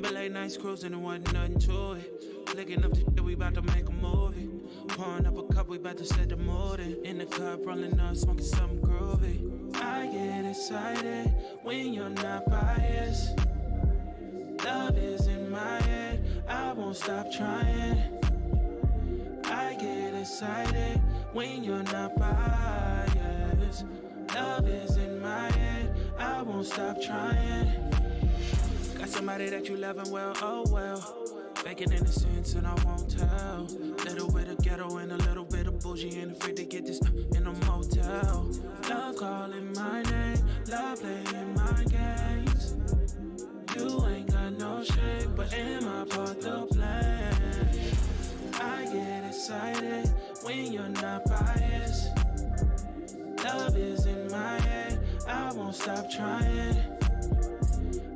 Remember late nights cruising and wasn't nothing to it. Flicking up the shit, we about to make a movie. Pouring up a cup, we about to set the mood in the cup, rolling up, smoking something groovy. I get excited when you're not biased. Love is in my head, I won't stop trying. I get excited when you're not biased. Love is in my head, I won't stop trying. Got somebody that you love and well, oh well. Faking innocence and I won't tell. Little bit of ghetto and a little bit of bougie, ain't afraid to get this in a motel. Love calling my name, love playing my games. You ain't got no shame, but am I part to blame? I get excited when you're not biased. Love is in my head, I won't stop trying.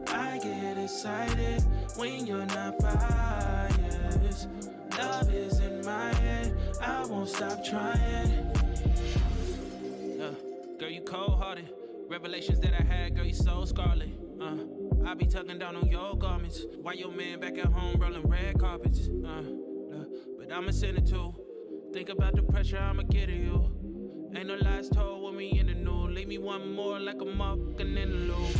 I get excited when you're not biased. Love is in my head, I won't stop trying. Girl, you cold-hearted. Revelations that I had, girl, you so scarlet. I be tucking down on your garments while your man back at home rolling red carpets. But I'ma send it too. Think about the pressure I'ma get at you. Ain't no lies told with me in the nude. Leave me one more like a motherfucking interlude.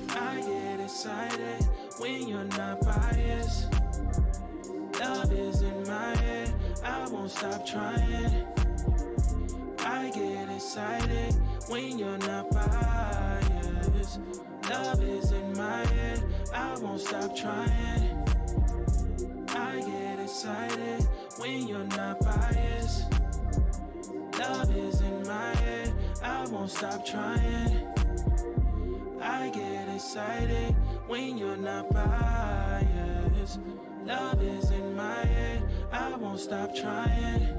I get excited when you're not biased. Love is in my head, I won't stop trying. I get excited when you're not biased. Love is in my head, I won't stop trying. I get excited when you're not biased. Love is in my head, I won't stop trying. I get excited when you're not biased. Love is in my head, I won't stop trying.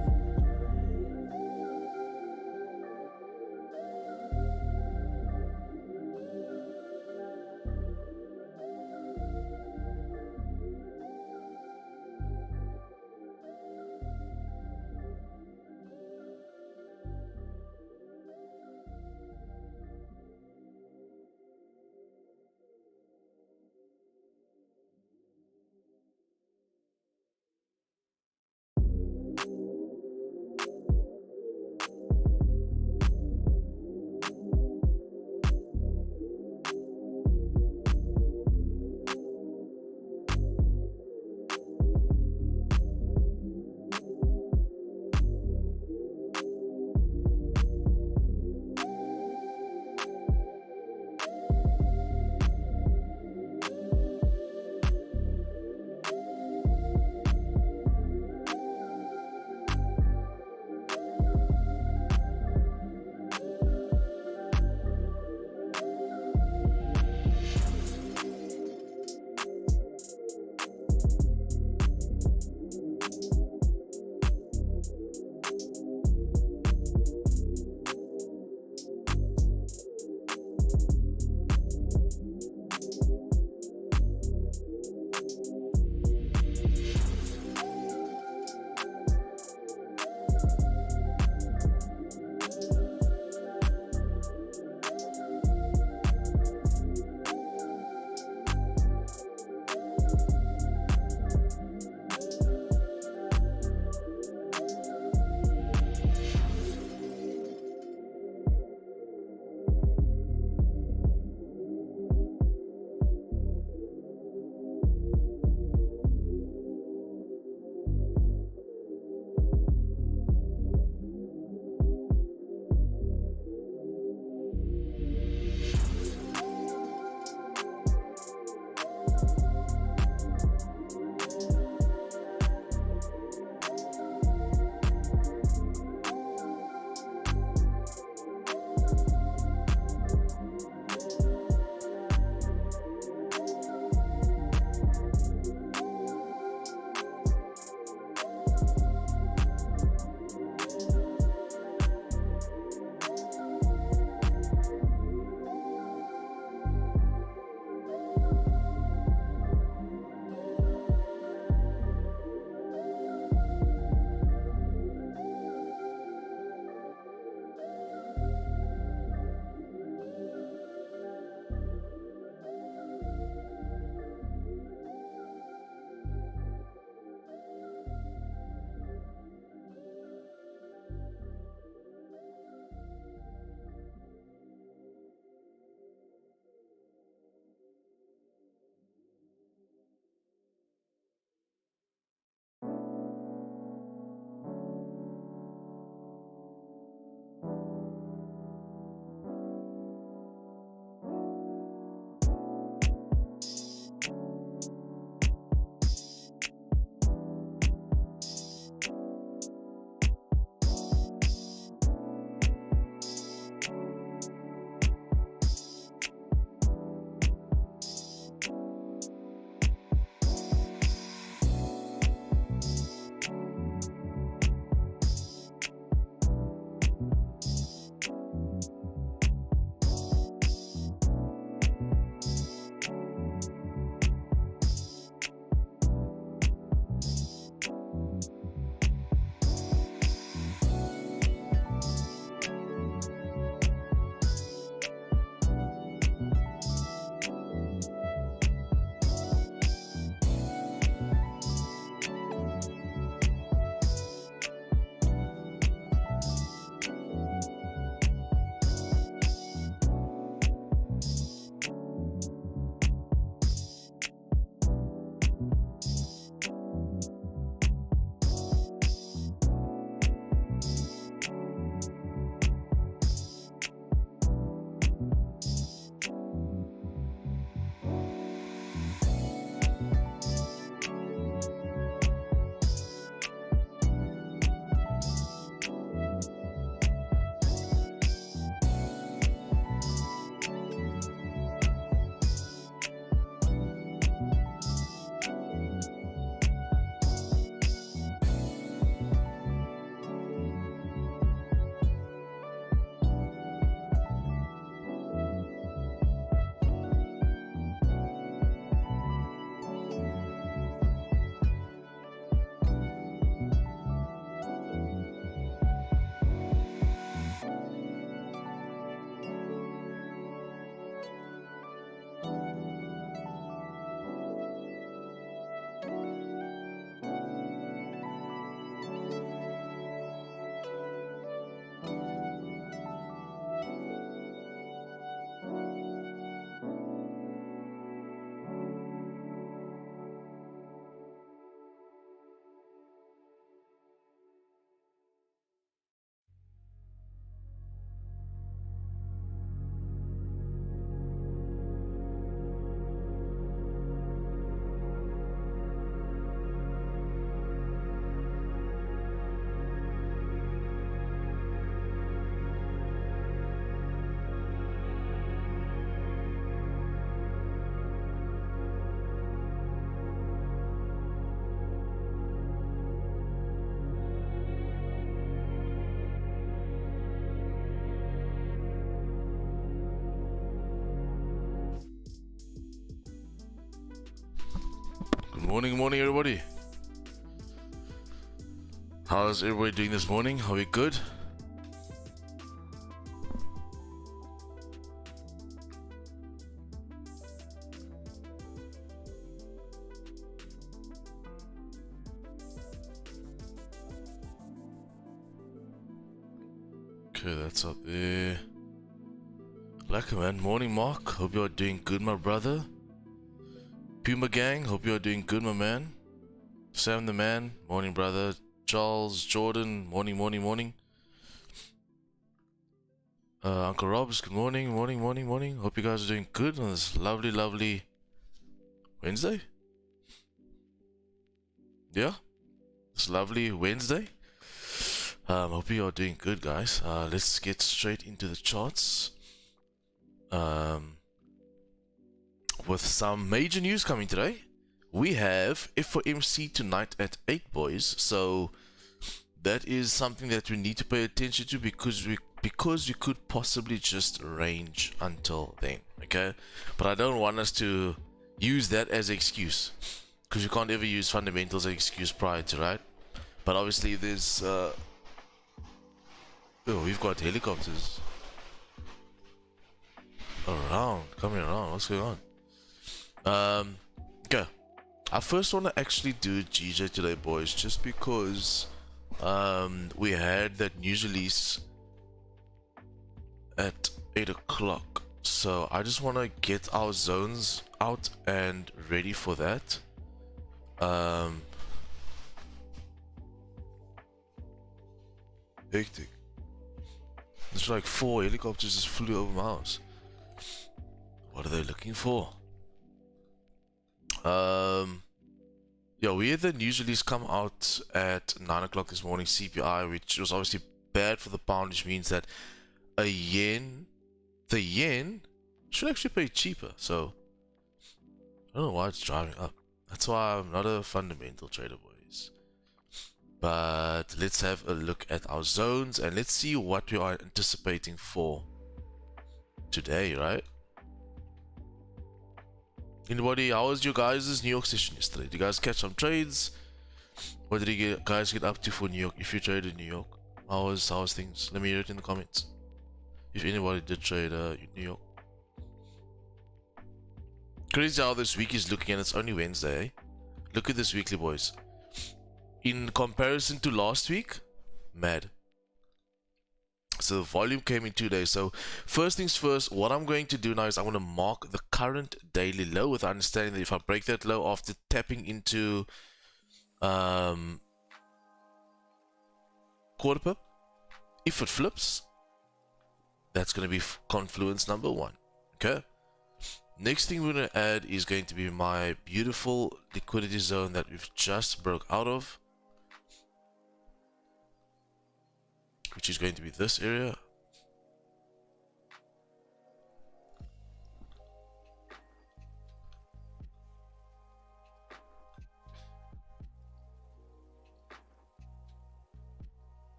Morning, everybody. How's everybody doing this morning? Are we good? Okay, that's up there. Lekker man. Morning, Mark. Hope you are doing good, my brother. Puma gang. Hope you are doing good, my man. Sam the man. Morning, brother. Charles, Jordan. Morning. Uncle Rob's. Good morning. Hope you guys are doing good on this lovely Wednesday. Yeah, this lovely Wednesday. Hope you are doing good, guys. Let's get straight into the charts. With some major news coming today. We have FOMC tonight at 8, boys. So that is something that we need to pay attention to because we could possibly just range until then, okay? But I don't want us to use that as an excuse because you can't ever use fundamentals as an excuse prior to, right? But obviously there's oh, we've got helicopters coming around. What's going on? Okay. I first want to actually do GJ today, boys, just because we had that news release at 8 o'clock. So I just want to get our zones out and ready for that. Hectic. There's like 4 helicopters just flew over my house. What are they looking for? Yeah, we had the news release come out at 9 o'clock this morning, CPI, which was obviously bad for the pound, which means that the yen should actually pay cheaper. So I don't know why it's driving up. That's why I'm not a fundamental trader, boys. But let's have a look at our zones and let's see what we are anticipating for today, right? Anybody, how was your guys' New York session yesterday? Did you guys catch some trades? What did you guys get up to for New York? If you traded New York, how was things? Let me hear it in the comments. If anybody did trade New York. Crazy how this week is looking and it's only Wednesday, eh? Look at this weekly, boys. In comparison to last week, mad. So the volume came in 2 days. So first things first, what I'm going to do now is I'm going to mark the current daily low with understanding that if I break that low after tapping into quarter pip, if it flips, that's going to be confluence number 1. Okay. Next thing we're going to add is going to be my beautiful liquidity zone that we've just broke out of, which is going to be this area.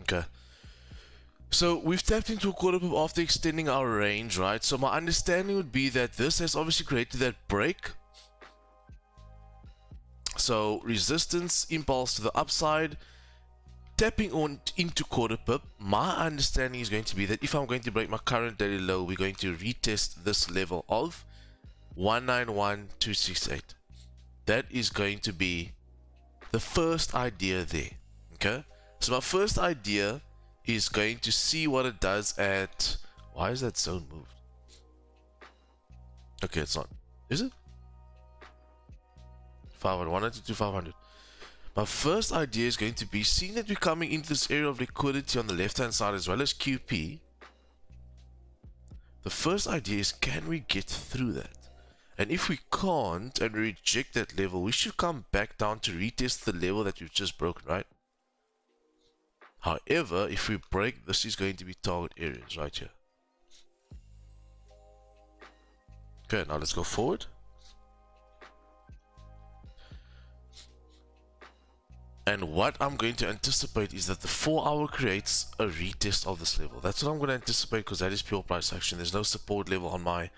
Okay. So we've tapped into a quarter pip after extending our range, right? So my understanding would be that this has obviously created that break. So resistance, impulse to the upside, tapping on into quarter pip. My understanding is going to be that if I'm going to break my current daily low, we're going to retest this level of 191268. That is going to be the first idea there. Okay. So my first idea is going to see what it does at... Why is that zone moved? Okay, it's not. Is it? 500, 192 to 500. My first idea is going to be, seeing that we're coming into this area of liquidity on the left hand side as well as QP, the first idea is, can we get through that? And if we can't and we reject that level, we should come back down to retest the level that we've just broken, right? However, if we break, this is going to be target areas right here. Okay, now let's go forward. And what I'm going to anticipate is that the 4-hour creates a retest of this level. That's what I'm going to anticipate, because that is pure price action. There's no support level on my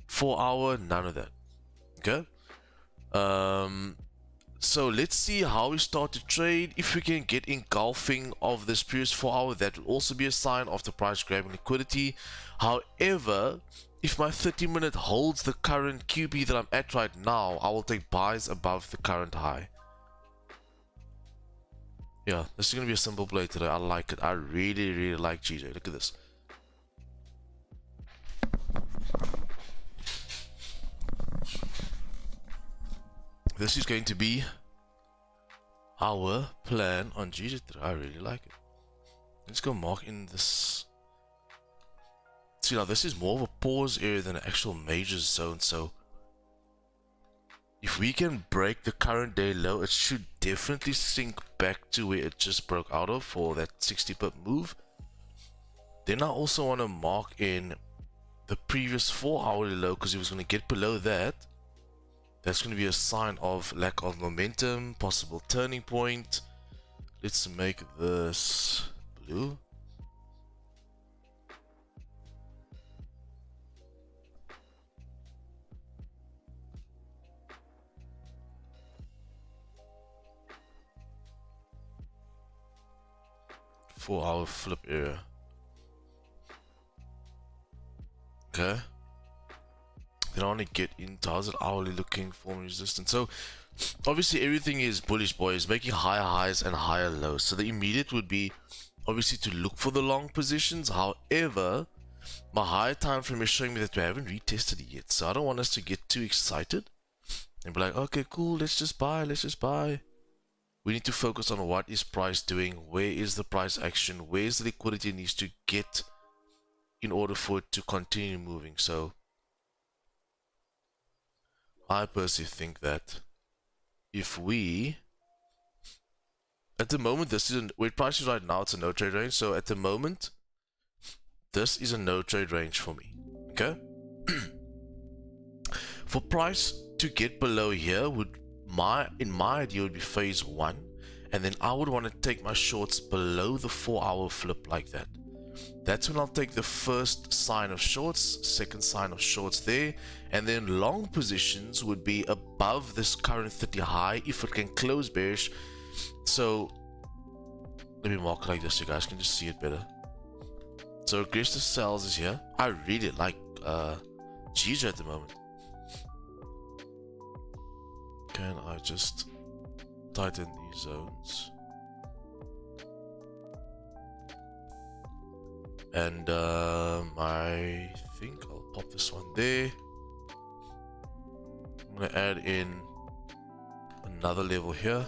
4-hour, none of that. Okay. So let's see how we start to trade. If we can get engulfing of this previous 4-hour, that will also be a sign of the price grabbing liquidity. However, if my 30-minute holds the current QB that I'm at right now, I will take buys above the current high. Yeah, this is going to be a simple play today. I like it. I really like GJ. Look at this. This is going to be our plan on GJ today. I really like it. Let's go mark in this. See, now this is more of a pause area than an actual major zone. So if we can break the current day low, it should definitely sink back to where it just broke out of for that 60 pip move. Then I also want to mark in the previous 4-hourly low, because if it's going to get below that, that's going to be a sign of lack of momentum, possible turning point. Let's make this blue. Four-hour flip area. Okay. Then I want to get into how's it hourly looking for resistance. So obviously everything is bullish, boys, making higher highs and higher lows. So the immediate would be obviously to look for the long positions. However, my higher time frame is showing me that we haven't retested it yet. So I don't want us to get too excited and be like, okay, cool, let's just buy. We need to focus on what is price doing, where is the price action, where is the liquidity it needs to get in order for it to continue moving. So I personally think that if we, at the moment, this is where price is right now, it's a no trade range. So at the moment, this is a no trade range for me. Okay. For price to get below here in my idea would be phase 1, and then I would want to take my shorts below the 4-hour flip like that. That's when I'll take the first sign of shorts, second sign of shorts there, and then long positions would be above this current 30 high if it can close bearish. So let me mark it like this so you guys can just see it better. So aggressive sells is here. I really like GJ at the moment. Can I just tighten these zones? And I think I'll pop this one there. I'm gonna add in another level here,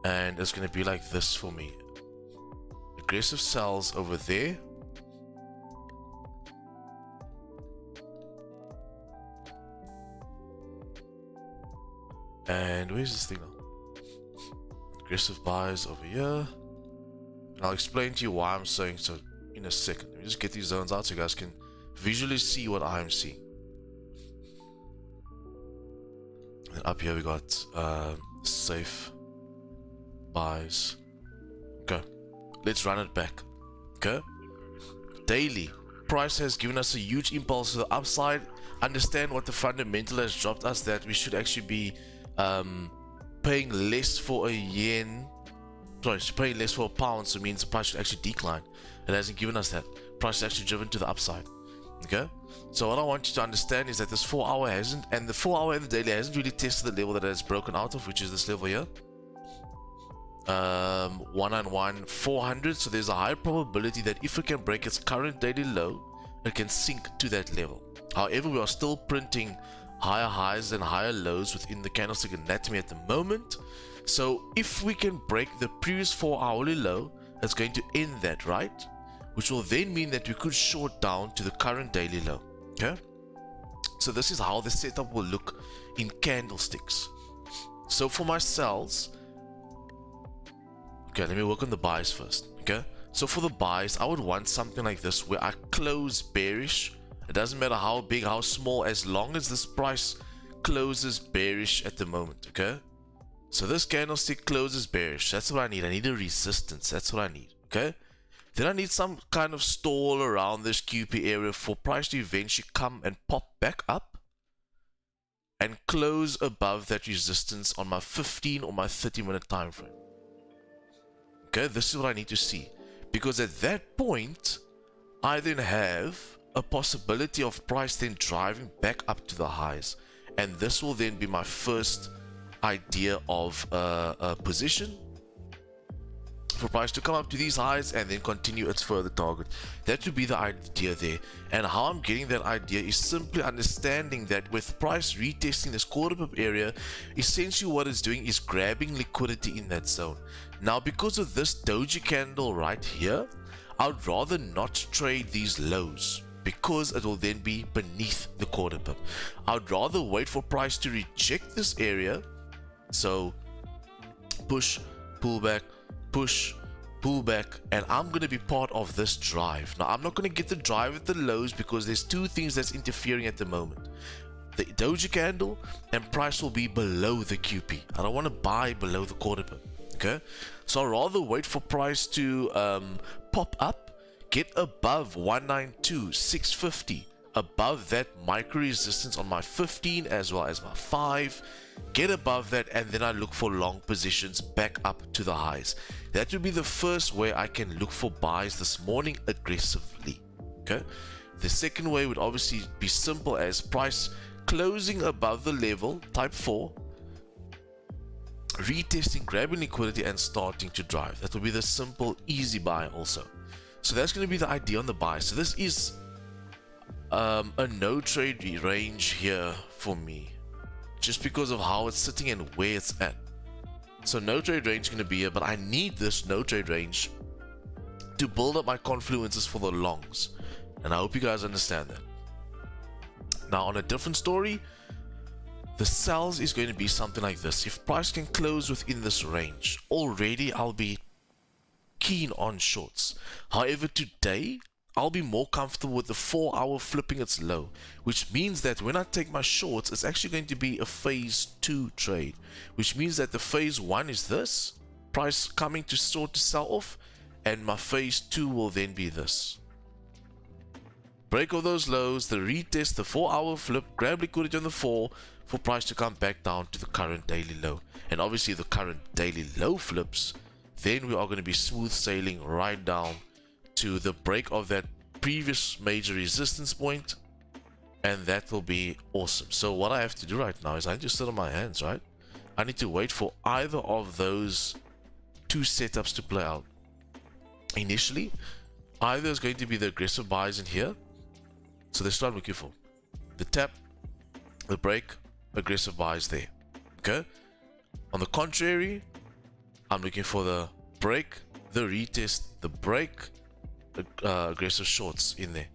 and it's gonna be like this for me. Aggressive sells over there. And where's this thing now? Aggressive buys over here. And I'll explain to you why I'm saying so in a second. Let me just get these zones out so you guys can visually see what I'm seeing. And up here we got safe buys. Okay, let's run it back. Okay, daily price has given us a huge impulse to the upside. Understand what the fundamental has dropped us, that we should actually be paying less for a yen. Sorry, paying less for a pound, so it means the price should actually decline. It hasn't given us that. Price is actually driven to the upside. Okay, so what I want you to understand is that this 4-hour hasn't, and the 4-hour and the daily hasn't really tested the level that it has broken out of, which is this level here, 191 400. So there's a high probability that if it can break its current daily low, it can sink to that level. However, we are still printing higher highs and higher lows within the candlestick anatomy at the moment. So if we can break the previous 4-hourly low, that's going to end that, right? Which will then mean that we could short down to the current daily low. Okay, so this is how the setup will look in candlesticks. So for my sells, okay, let me work on the buys first. Okay, so for the buys, I would want something like this where I close bearish. It doesn't matter how big, how small, as long as this price closes bearish at the moment, okay? So this candlestick closes bearish. That's what I need. I need a resistance. That's what I need, okay? Then I need some kind of stall around this QP area for price to eventually come and pop back up and close above that resistance on my 15 or my 30-minute time frame. Okay, this is what I need to see. Because at that point, I then have a possibility of price then driving back up to the highs. And this will then be my first idea of a position for price to come up to these highs and then continue its further target. That would be the idea there. And how I'm getting that idea is simply understanding that with price retesting this quarter pip area, essentially what it's doing is grabbing liquidity in that zone. Now, because of this doji candle right here, I'd rather not trade these lows because it will then be beneath the quarter pip. I'd rather wait for price to reject this area. So push, pull back, push, pull back, and I'm going to be part of this drive. Now, I'm not going to get the drive at the lows because there's two things that's interfering at the moment. The doji candle and price will be below the QP. I don't want to buy below the quarter pip. Okay, so I'll rather wait for price to pop up, get above 192.650, above that micro resistance on my 15 as well as my 5, get above that, and then I look for long positions back up to the highs. That would be the first way I can look for buys this morning aggressively. Okay, the second way would obviously be simple as price closing above the level type 4, retesting, grabbing liquidity and starting to drive. That will be the simple easy buy also. So that's going to be the idea on the buy. So this is a no trade range here for me, just because of how it's sitting and where it's at. So no trade range is going to be here, but I need this no trade range to build up my confluences for the longs, and I hope you guys understand that. Now, on a different story, the sells is going to be something like this. If price can close within this range, already I'll be keen on shorts. However, today I'll be more comfortable with the 4-hour flipping its low, which means that when I take my shorts, it's actually going to be a phase 2 trade, which means that the phase 1 is this, price coming to sort to sell off, and my phase 2 will then be this. Break of those lows, the retest, the 4-hour flip, grab liquidity on the 4 for price to come back down to the current daily low. And obviously the current daily low flips, then we are going to be smooth sailing right down to the break of that previous major resistance point, and that will be awesome. So what I have to do right now is I need to sit on my hands, right? I need to wait for either of those two setups to play out. Initially, either is going to be the aggressive buys in here. So that's what I'm looking for. The tap, the break, aggressive buys there. Okay? On the contrary, I'm looking for the break, the retest, the break, aggressive shorts in there.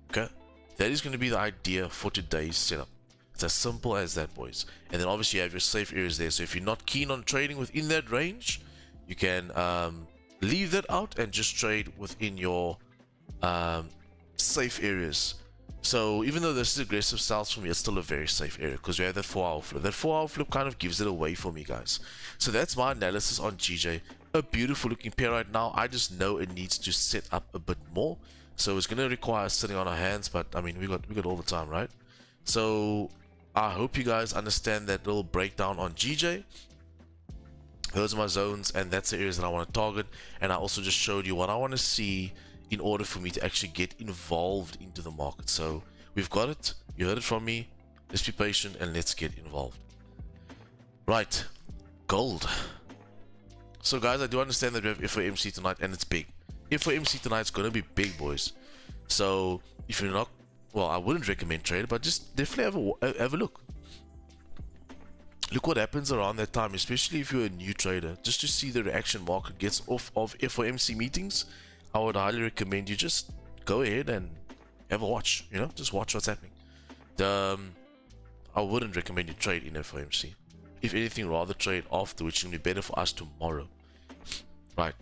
Okay? That is going to be the idea for today's setup. It's as simple as that, boys. And then obviously you have your safe areas there. So if you're not keen on trading within that range, you can leave that out and just trade within your safe areas. So even though this is aggressive sales for me, it's still a very safe area because we have that 4-hour flip. That 4-hour flip kind of gives it away for me, guys. So that's my analysis on GJ. A beautiful looking pair right now. I just know it needs to set up a bit more. So it's going to require sitting on our hands, but I mean, we got all the time, right? So I hope you guys understand that little breakdown on GJ. Those are my zones, and that's the areas that I want to target. And I also just showed you what I want to see in order for me to actually get involved into the market. So we've got it. You heard it from me. Let's be patient and let's get involved. Right, gold. So guys, I do understand that we have FOMC tonight and it's big. FOMC tonight is going to be big, boys. So if you're not, well, I wouldn't recommend trade, but just definitely have a look. Look what happens around that time, especially if you're a new trader, just to see the reaction market gets off of FOMC meetings. I would highly recommend you just go ahead and have a watch, you know, just watch what's happening. I wouldn't recommend you trade in FOMC. If anything, rather trade after, which will be better for us tomorrow. Right.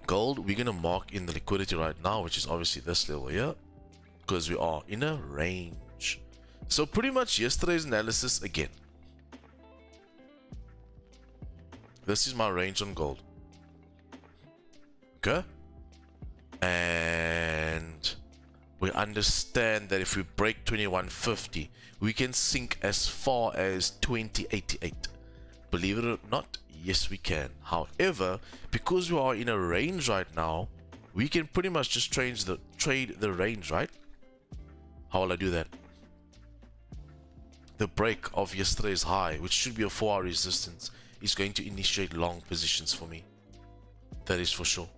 Gold, we're going to mark in the liquidity right now, which is obviously this level here, because we are in a range. So pretty much yesterday's analysis again. This is my range on gold. Okay? And we understand that if we break 2150, we can sink as far as 2088. Believe it or not, yes we can. However, because we are in a range right now, we can pretty much just trade the range, right? How will I do that? The break of yesterday's high, which should be a 4-hour resistance, is going to initiate long positions for me. That is for sure.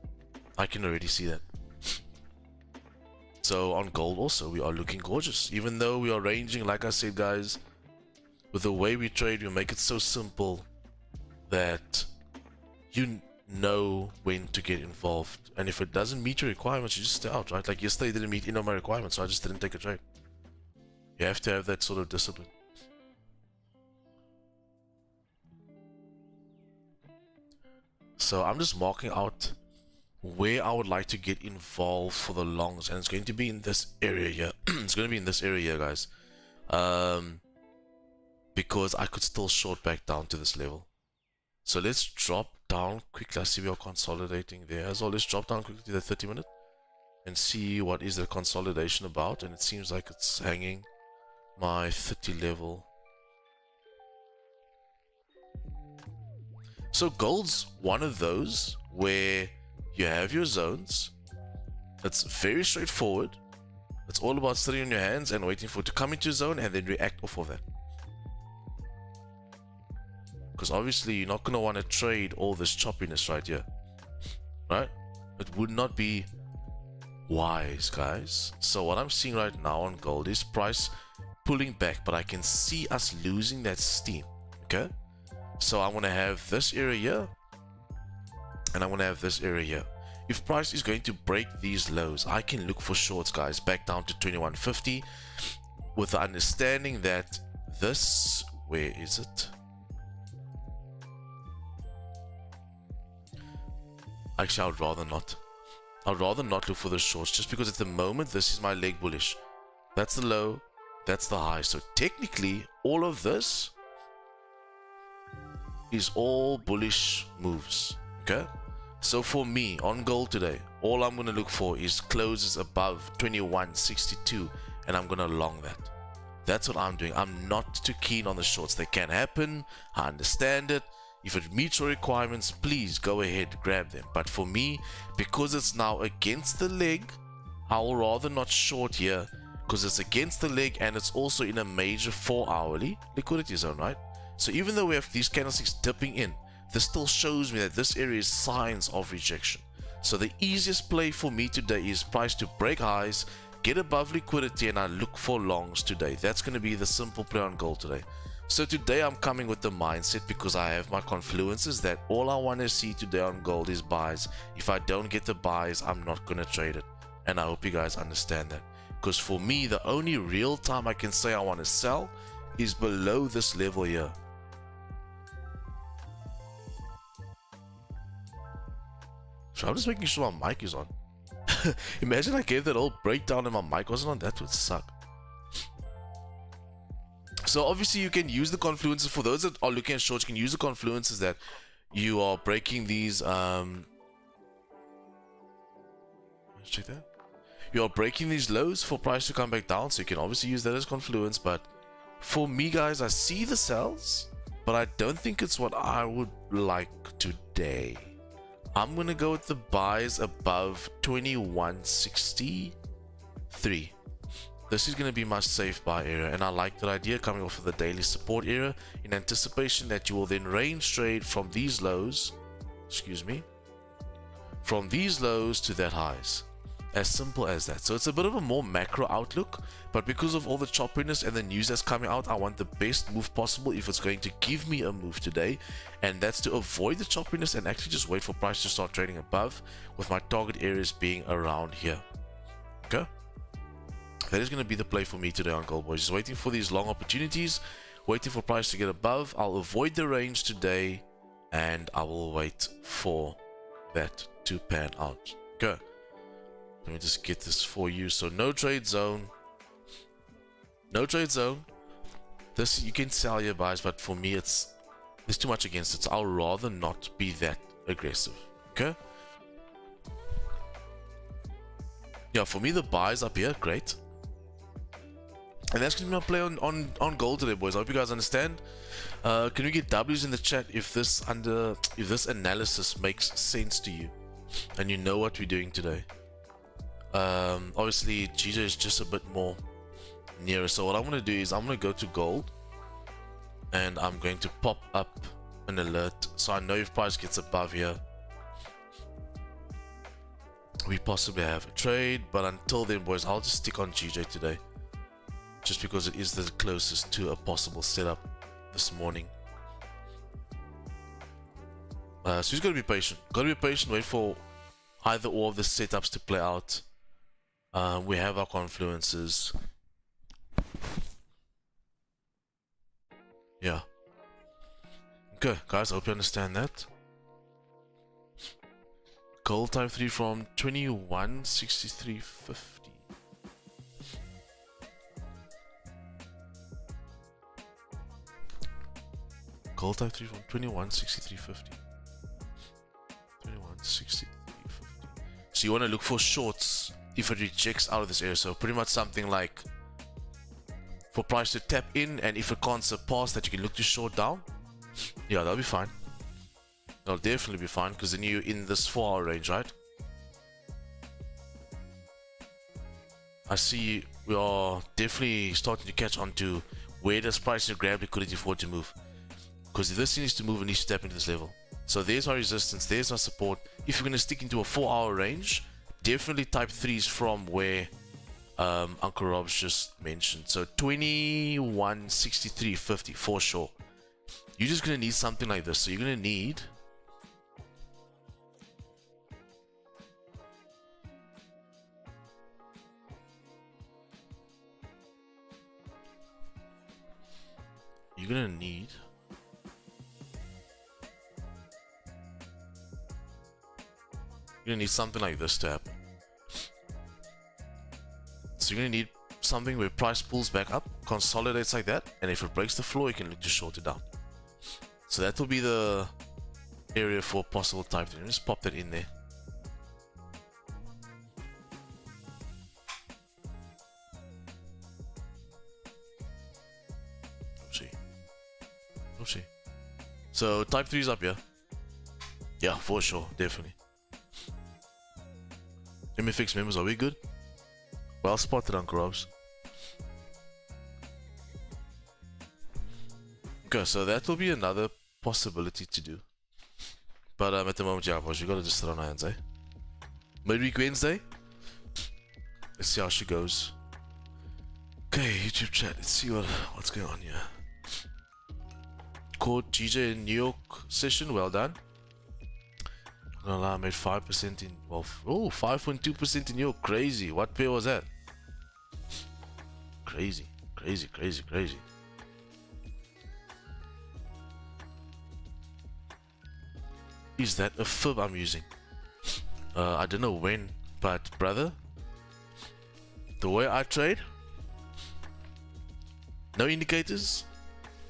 I can already see that. So on gold also, we are looking gorgeous. Even though we are ranging, like I said guys, with the way we trade, we make it so simple that you know when to get involved. And if it doesn't meet your requirements, you just stay out, right? Like yesterday didn't meet any of my requirements, so I just didn't take a trade. You have to have that sort of discipline. So I'm just marking out where I would like to get involved for the longs, and it's going to be in this area here. It's going to be in this area here, guys, because I could still short back down to this level. So let's drop down quickly. I see we are consolidating there as well. Let's drop down quickly to the 30-minute and see what is the consolidation about. And it seems like it's hanging my 30 level. So gold's one of those where you have your zones. It's very straightforward. It's all about sitting on your hands and waiting for it to come into a zone and then react off of that. Because obviously you're not going to want to trade all this choppiness right here. Right? It would not be wise, guys. So what I'm seeing right now on gold is price pulling back, but I can see us losing that steam. Okay? So I'm going to have this area here, and I'm going to have this area here. If price is going to break these lows, I can look for shorts, guys, back down to 2150, with the understanding that this, where is it? Actually, I would rather not. I'd rather not look for the shorts, just because at the moment this is my leg bullish. That's the low, that's the high. So technically, all of this is all bullish moves. Okay? So for me, on gold today, all I'm going to look for is closes above 2162, and I'm going to long that. That's what I'm doing. I'm not too keen on the shorts. They can happen. I understand it. If it meets your requirements, please go ahead, grab them. But for me, because it's now against the leg, I will rather not short here, because it's against the leg and it's also in a major 4-hourly liquidity zone, right? So even though we have these candlesticks dipping in, this still shows me that this area is signs of rejection. So the easiest play for me today is price to break highs, get above liquidity, and I look for longs today. That's going to be the simple play on gold today. So today I'm coming with the mindset, because I have my confluences, that all I want to see today on gold is buys. If I don't get the buys, I'm not going to trade it. And I hope you guys understand that. Because for me, the only real time I can say I want to sell is below this level here. So I'm just making sure my mic is on. Imagine I gave that old breakdown and my mic wasn't on. That would suck. So obviously you can use the confluences. For those that are looking at shorts, you can use the confluences that you are breaking these. Let's check that. You are breaking these lows for price to come back down. So you can obviously use that as confluence. But for me, guys, I see the sells, but I don't think it's what I would like today. I'm going to go with the buys above 2163. This is going to be my safe buy area, and I like that idea, coming off of the daily support area, in anticipation that you will then range trade from these lows, from these lows to that highs. As simple as that. So it's a bit of a more macro outlook, but because of all the choppiness and the news that's coming out, I want the best move possible if it's going to give me a move today, and that's to avoid the choppiness and actually just wait for price to start trading above, with my target areas being around here. Okay, that is going to be the play for me today on gold, boys. Just waiting for these long opportunities, waiting for price to get above. I'll avoid the range today, and I will wait for that to pan out. Okay, let me just get this for you. So no trade zone, No trade zone. This you can sell your buys, but for me there's too much against it. So I'll rather not be that aggressive. Okay. Yeah, for me the buys up here, great. And that's gonna be my play on gold today, boys. I hope you guys understand. Can we get W's in the chat if this analysis makes sense to you and you know what we're doing today? Obviously GJ is just a bit more nearer. So what I'm gonna do is I'm gonna go to gold and I'm going to pop up an alert so I know if price gets above here, we possibly have a trade. But until then, boys, I'll just stick on GJ today, just because it is the closest to a possible setup this morning. So he's got to be patient. Got to be patient. Wait for either or of the setups to play out. We have our confluences. Yeah. Okay, guys. I hope you understand that. Gold time 3 from 21.63.50. Gold type 3 from 21.63.50. 21.63.50. So you want to look for shorts if it rejects out of this area. So pretty much something like for price to tap in, and if it can't surpass that, you can look to short down. Yeah, that'll be fine. That'll definitely be fine, because then you're in this 4-hour range, right? I see we are definitely starting to catch on to where does price grab liquidity for it to move. Because if this needs to move, it needs to tap into this level. So there's my resistance, there's my support. If you're going to stick into a 4-hour range, definitely type 3s from where Uncle Rob's just mentioned. So 21.63.50 for sure. You're just going to need something like this. So you're going to need... You're going to need... You're gonna need something like this to happen. So you're gonna need something where price pulls back up, consolidates like that, and if it breaks the floor, you can look to short it down. So that will be the area for possible type 3. Just pop that in there. Oopsie. So type 3 is up here. Yeah, for sure, definitely. MFX members, are we good? Well spotted, Uncle Robs. Okay, so that will be another possibility to do. But at the moment, yeah, boys, we gotta just sit on our hands, eh? Midweek Wednesday. Let's see how she goes. Okay, YouTube chat, let's see what's going on here. Caught GJ in New York session, well done. I made 5% in, well, 5.2% in New York, crazy. What pair was that? Crazy. Is that a fib I'm using? I don't know when, but brother, the way I trade, no indicators,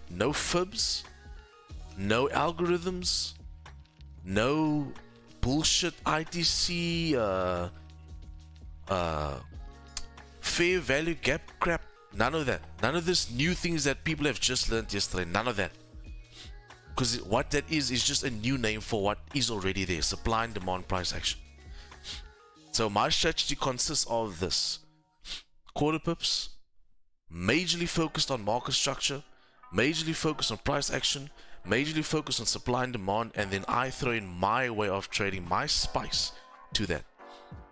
no fibs, no algorithms, no bullshit ITC, fair value gap crap. None of that. None of this new things that people have just learned yesterday. None of that. Because what that is just a new name for what is already there. Supply and demand price action. So my strategy consists of this. Quarter pips, majorly focused on market structure, majorly focused on price action, majorly focused on supply and demand, and then I throw in my way of trading, my spice to that.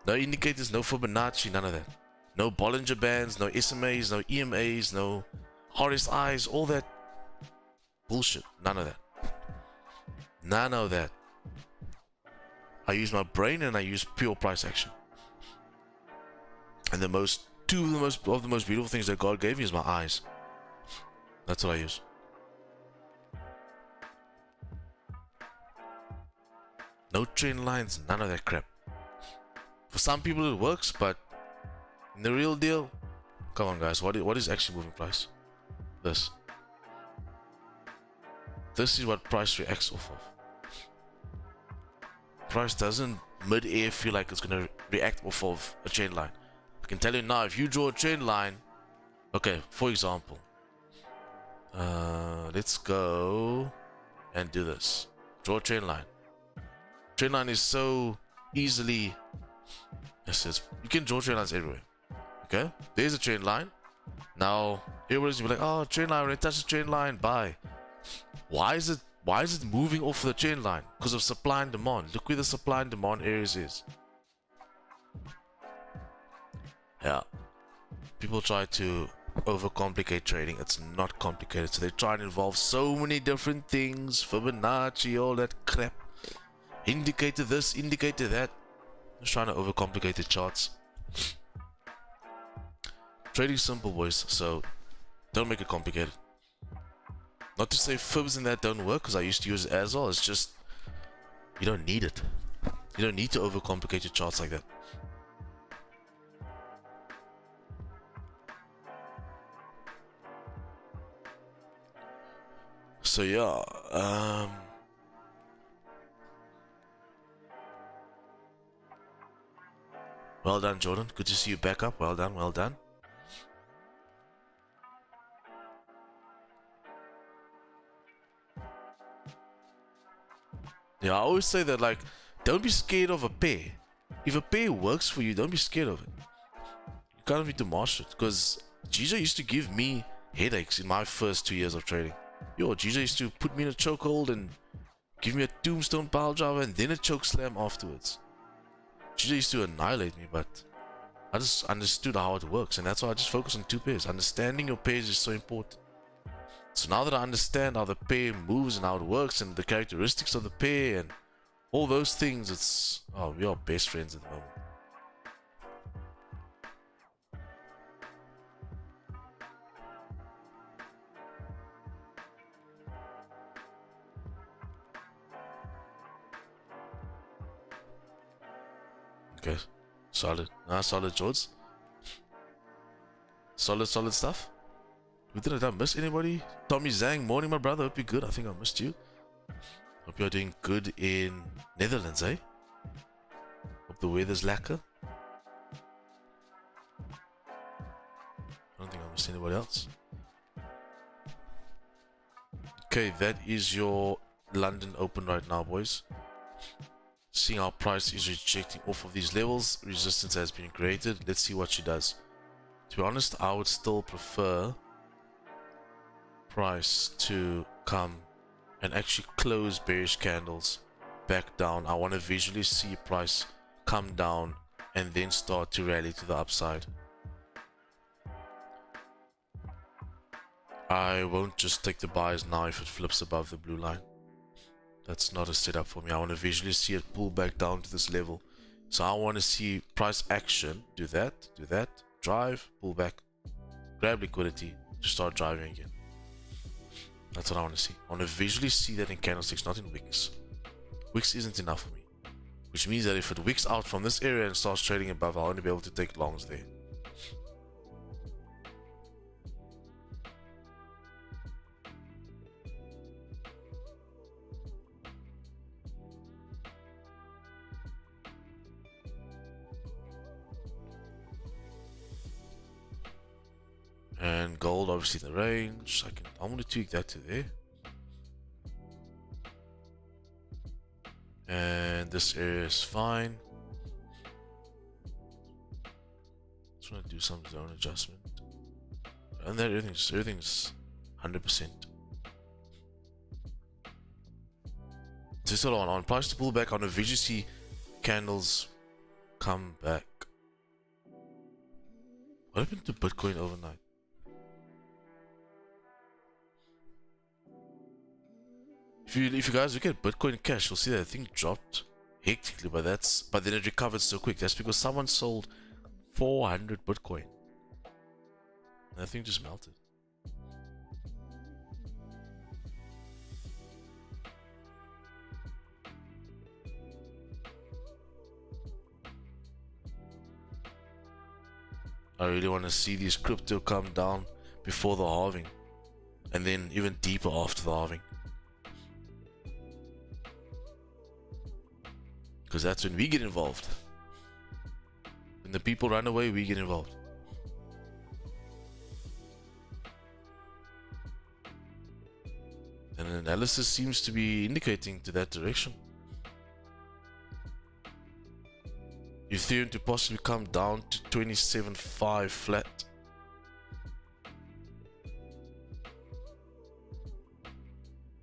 No indicators, no Fibonacci, none of that. No Bollinger Bands, no SMAs, no EMAs, no RSIs, all that bullshit. None of that. None of that. I use my brain and I use pure price action. And two of the most beautiful things that God gave me is my eyes. That's what I use. No trend lines, none of that crap. For some people it works, but in the real deal, Come on, guys. What is actually moving price? This. This is what price reacts off of. Price doesn't mid-air feel like it's gonna react off of a trend line. I can tell you now, if you draw a trend line, okay, for example, let's go and do this. Draw a trend line. Trend line is so easily, yes, you can draw trend lines everywhere. Okay, there's a trend line. Now everybody's gonna be like, oh, trend line, when I touch the trend line, buy. Why is it moving off the trend line? Because of supply and demand. Look where the supply and demand areas is. Yeah, people try to overcomplicate trading. It's not complicated, so they try and involve so many different things, Fibonacci, all that crap, indicator this, indicator that. Just trying to overcomplicate the charts. Trading simple, boys, so don't make it complicated. Not to say fibs and that don't work, because I used to use it as well. It's just you don't need it. You don't need to overcomplicate your charts like that. So yeah, well done, Jordan. Good to see you back up. Well done, well done. Yeah, I always say that, like, don't be scared of a pair. If a pair works for you, don't be scared of it. You kind of need to master it, because GJ used to give me headaches in my first 2 years of trading. Yo, GJ used to put me in a chokehold and give me a tombstone pile driver and then a choke slam afterwards. GJ used to annihilate me, but I just understood how it works, and that's why I just focus on two pairs. Understanding your pairs is so important. So now that I understand how the pair moves and how it works and the characteristics of the pair and all those things, it's, oh, we are best friends at the moment. Okay, solid. Solid, George. Solid stuff. Did I miss anybody? Tommy Zhang, morning, my brother. Hope you're good. I think I missed you. Hope you're doing good in Netherlands, eh? Hope the weather's lekker. I don't think I missed anybody else. Okay, that is your London Open right now, boys. Seeing how price is rejecting off of these levels, resistance has been created. Let's see what she does. To be honest, I would still prefer price to come and actually close bearish candles back down. I want to visually see price come down and then start to rally to the upside. I won't just take the buys now if it flips above the blue line. That's not a setup for me. I want to visually see it pull back down to this level. So I want to see price action, do that, drive, pull back, grab liquidity to start driving again. That's what I want to see. I want to visually see that in candlesticks, not in wicks. Wicks isn't enough for me. Which means that if it wicks out from this area and starts trading above, I'll only be able to take longs there. And gold, obviously in the range. I'm going to tweak that to there. And this area is fine. Just want to do some zone adjustment. And then everything's 100%. So still on price to pull back on a VGC candles come back. What happened to Bitcoin overnight? If you guys look at Bitcoin Cash, you'll see that thing dropped hectically, but then it recovered so quick. That's because someone sold 400 Bitcoin. And that thing just melted. I really want to see these crypto come down before the halving, and then even deeper after the halving, because that's when we get involved. When the people run away, we get involved. And analysis seems to be indicating to that direction. Ethereum to possibly come down to 27.5 flat.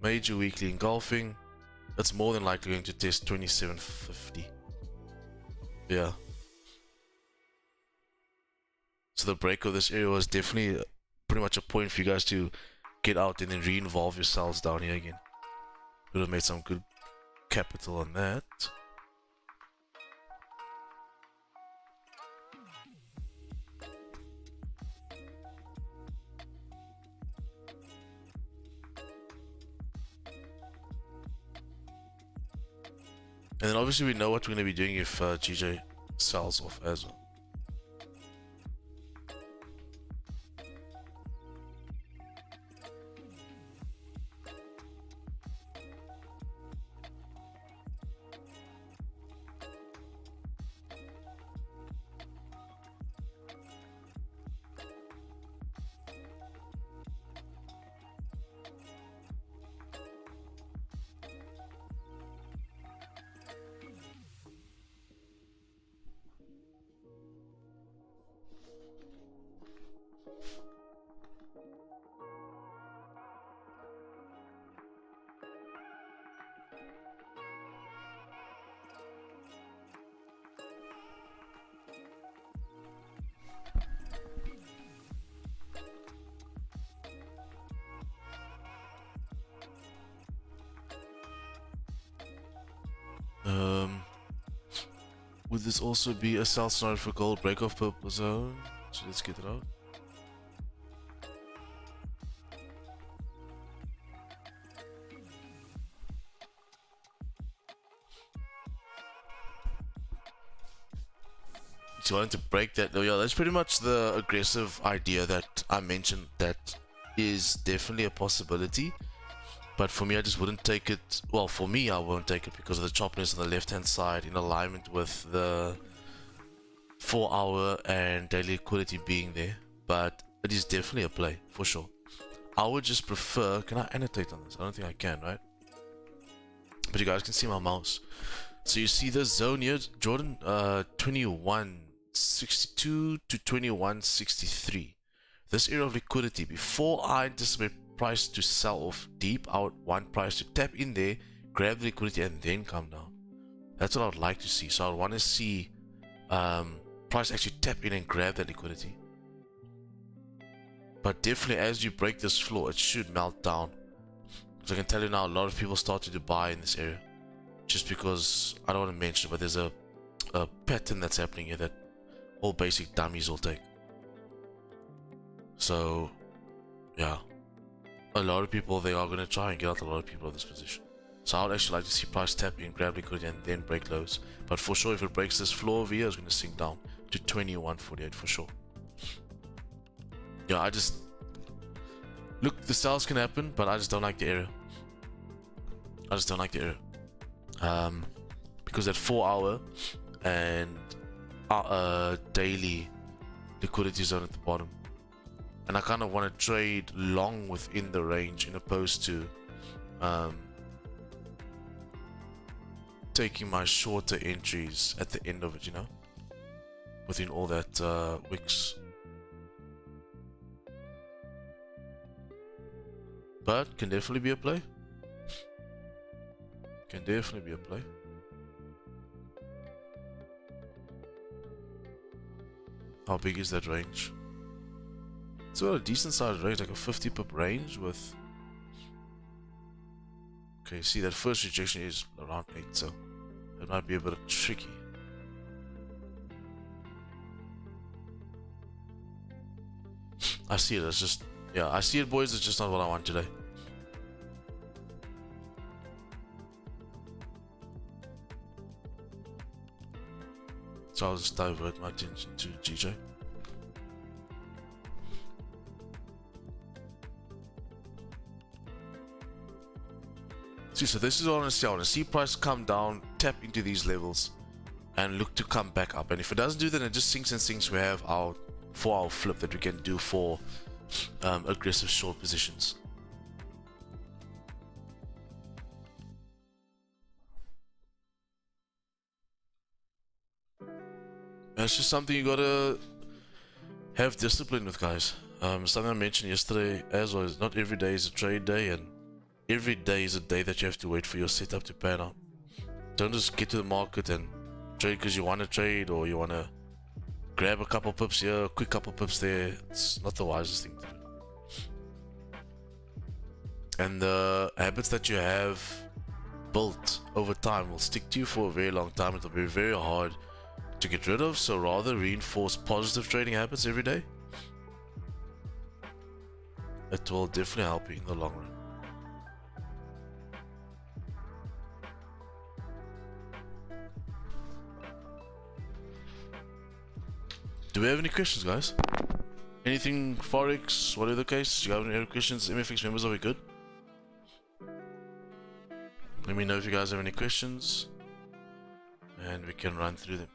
Major weekly engulfing. That's more than likely going to test 27.50. Yeah. So the break of this area was definitely pretty much a point for you guys to get out and then re-involve yourselves down here again. Would have made some good capital on that. And then obviously we know what we're going to be doing if GJ sells off as well. Would this also be a sell scenario for gold break-off purple zone? So let's get it out. So wanting to break that though, yeah, that's pretty much the aggressive idea that I mentioned. That is definitely a possibility. But for me, I just wouldn't take it. Well, for me, I won't take it because of the choppiness on the left-hand side in alignment with the 4-hour and daily liquidity being there. But it is definitely a play, for sure. I would just prefer... Can I annotate on this? I don't think I can, right? But you guys can see my mouse. So you see this zone here, Jordan, 2162 to 2163. This area of liquidity, before I anticipate price to sell off deep, I would want price to tap in there, grab the liquidity, and then come down. That's what I would like to see. So I want to see price actually tap in and grab that liquidity. But definitely, as you break this floor, it should melt down. So I can tell you now, a lot of people started to buy in this area, just because I don't want to mention it, but there's a pattern that's happening here that all basic dummies will take. So yeah, a lot of people, they are going to try and get out a lot of people in this position. So I would actually like to see price tap in, grab liquidity, and then break lows. But for sure, if it breaks this floor over here, it's going to sink down to 2148 for sure. Yeah, I just... Look, the sales can happen, but I just don't like the area. I just don't like the area. Because that 4-hour and daily liquidity zone at the bottom. And I kind of want to trade long within the range, in opposed to taking my shorter entries at the end of it, you know, within all that wicks. But can definitely be a play. Can definitely be a play. How big is that range? It's got a decent sized range, like a 50 pip range with... Okay, see that first rejection is around 8, so it might be a bit tricky. I see it, it's just... Yeah, I see it, boys, it's just not what I want today. So I'll just divert my attention to GJ. See, so this is what I want to see. I want to see price come down, tap into these levels, and look to come back up. And if it doesn't do that, it just sinks and sinks. We have our 4-hour flip that we can do for aggressive short positions. It's just something you gotta have discipline with, guys. Something I mentioned yesterday as well is not every day is a trade day, and every day is a day that you have to wait for your setup to pan out. Don't just get to the market and trade because you want to trade, or you want to grab a couple pips here, a quick couple pips there. It's not the wisest thing to do. And the habits that you have built over time will stick to you for a very long time. It'll be very hard to get rid of, so rather reinforce positive trading habits every day. It will definitely help you in the long run. Do we have any questions, guys? Anything Forex, whatever the case? Do you have any other questions? MFX members, are we good? Let me know if you guys have any questions, and we can run through them.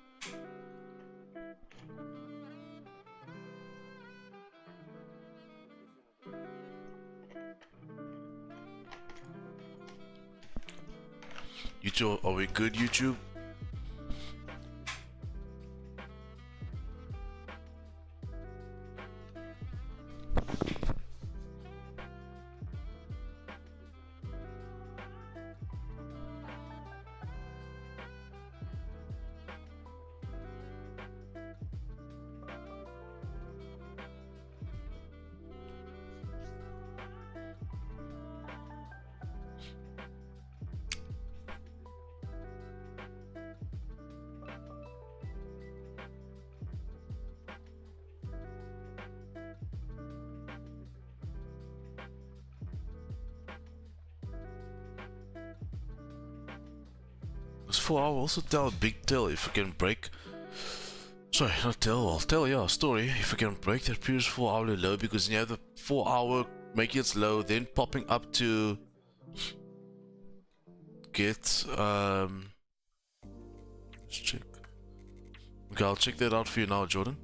YouTube, are we good, YouTube? This 4 hour also tell a big tell if we can break. Sorry, not tell, I'll tell you a story. If we can break that previous 4 hourly low, because you have the 4 hour making its low, then popping up to get let's check. Okay, I'll check that out for you now, Jordan.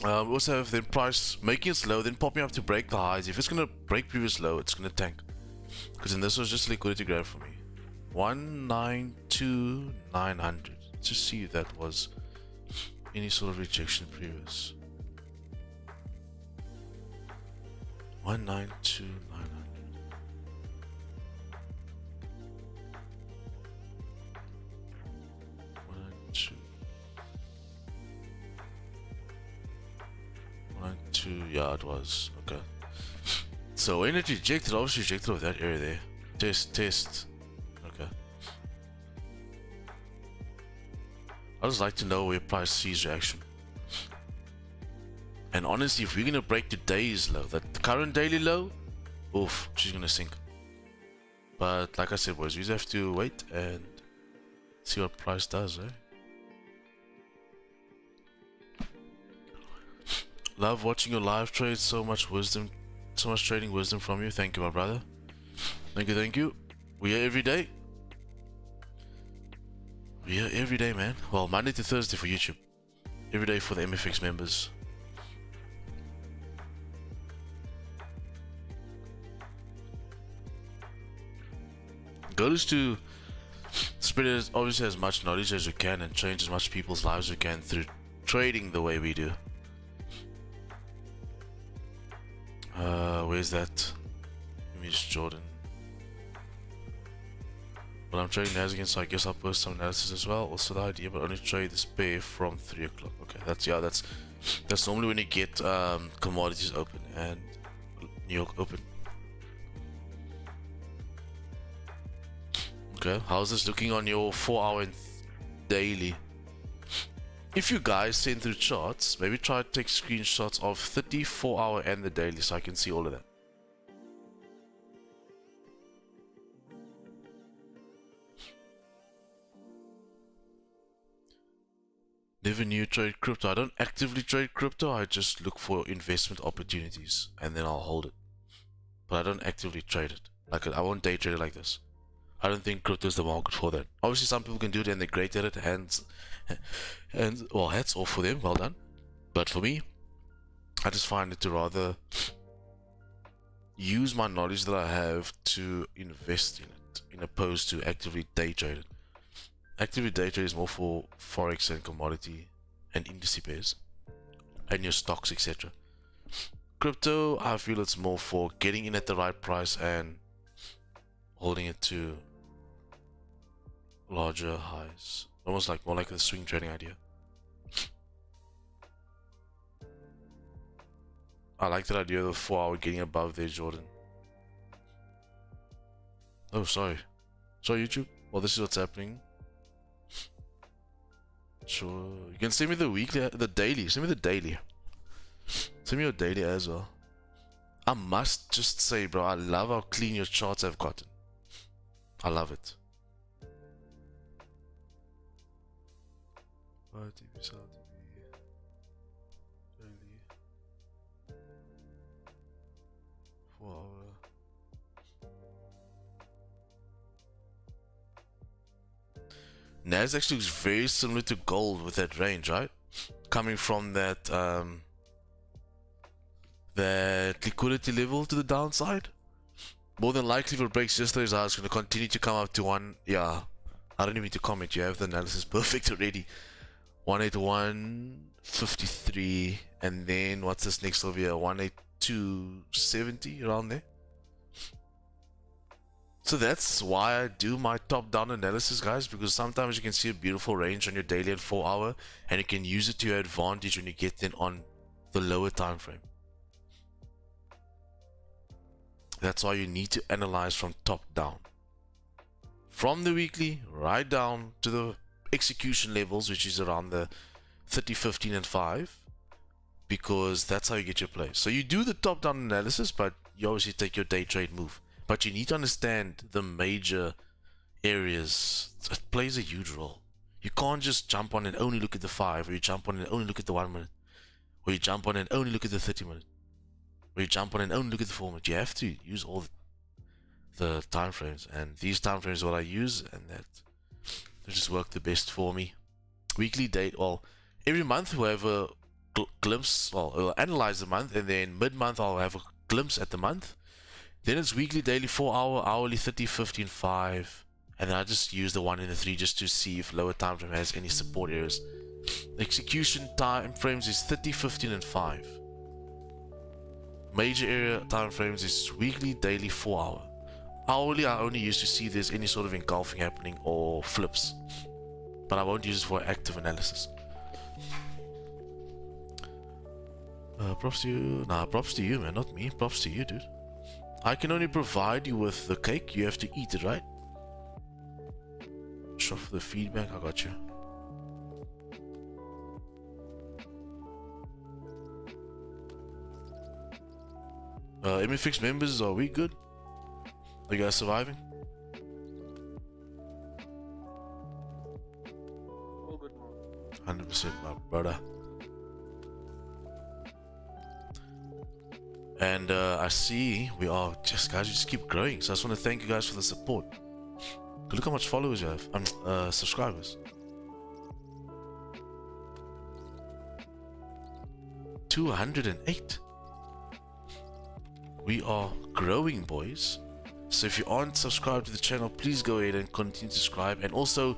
We also have then price making its low, then popping up to break the highs. If it's gonna break previous low, it's gonna tank. Because then this was just a liquidity grab for me. 192,900. Let's just see if that was any sort of rejection previous. 192,900. 192, yeah, it was. Okay. So when it rejected, obviously rejected of that area there. Test. Okay. I just like to know where price sees reaction. And honestly, if we're gonna break today's low, that current daily low, oof, she's gonna sink. But like I said, boys, we just have to wait and see what price does, eh? Love watching your live trades. So much wisdom, so much trading wisdom from you. Thank you, my brother. Thank you. We're here every day. We're here every day, man. Well, Monday to Thursday for YouTube. Every day for the MFX members. Goal is to spread obviously as much knowledge as we can and change as much people's lives as we can through trading the way we do. Where's that? Let me just Jordan. Well, I'm trading NAS again, so I guess I'll post some analysis as well. Also the idea, but only trade this pair from 3 o'clock. Okay, that's normally when you get commodities open and New York open. Okay, how's this looking on your 4 hour and daily? If you guys send through charts, maybe try to take screenshots of 34 hour and the daily so I can see all of that. Never knew trade crypto. I don't actively trade crypto, I just look for investment opportunities and then I'll hold it. But I don't actively trade it. Like, I won't day trade it like this. I don't think crypto is the market for that. Obviously, some people can do it and they're great at it. Well, hats off for them. Well done. But for me, I just find it to rather use my knowledge that I have to invest in it, in opposed to actively day trade it. Actively day trade is more for forex and commodity and indice pairs and your stocks, etc. Crypto, I feel it's more for getting in at the right price and holding it to larger highs. Almost like more like the swing trading idea. I like that idea of the 4 hour getting above there, Jordan. Oh, sorry. Sorry, YouTube. Well, this is what's happening. Sure. You can send me the weekly, the daily. Send me the daily. Send me your daily as well. I must just say, bro, I love how clean your charts have gotten. I love it. 4 hour. NAS actually looks very similar to gold with that range, right? Coming from that that liquidity level to the downside. More than likely, if it breaks yesterday's high, it's going to continue to come up to one. Yeah, I don't even need to comment. You have the analysis perfect already. 181.53, and then what's this next over here? 182.70, around there. So that's why I do my top-down analysis, guys, because sometimes you can see a beautiful range on your daily and 4 hour, and you can use it to your advantage when you get then on the lower time frame. That's why you need to analyze from top down. From the weekly right down to the execution levels, which is around the 30, 15, and 5, because that's how you get your plays. So you do the top down analysis, but you obviously take your day trade move. But you need to understand the major areas. It plays a huge role. You can't just jump on and only look at the 5, or you jump on and only look at the 1 minute, or you jump on and only look at the 30 minute, or you jump on and only look at the 4 minute. You have to use all the time frames, and these time frames are what I use, and that they just work the best for me. Weekly date, well, every month we'll have a glimpse. Well, I'll analyze the month, and then mid-month I'll have a glimpse at the month. Then it's weekly, daily, 4 hour, hourly, 30, 15, 5. And then I just use the 1 and the 3 just to see if lower time frame has any support areas. The execution time frames is 30, 15, and 5. Major area time frames is weekly, daily, 4 hour. Hourly, I only use to see if there's any sort of engulfing happening or flips. But I won't use it for active analysis. Props to you. Nah, props to you, man, not me. Props to you, dude. I can only provide you with the cake. You have to eat it, right? Shot for the feedback. I got you. MFX members, are we good? Are you guys surviving? All good, man. 100%, my brother. And I see we are just, guys, we just keep growing. So I just want to thank you guys for the support. Look how much followers you have. Subscribers. 208. We are growing, boys. So if you aren't subscribed to the channel, please go ahead and continue to subscribe. And also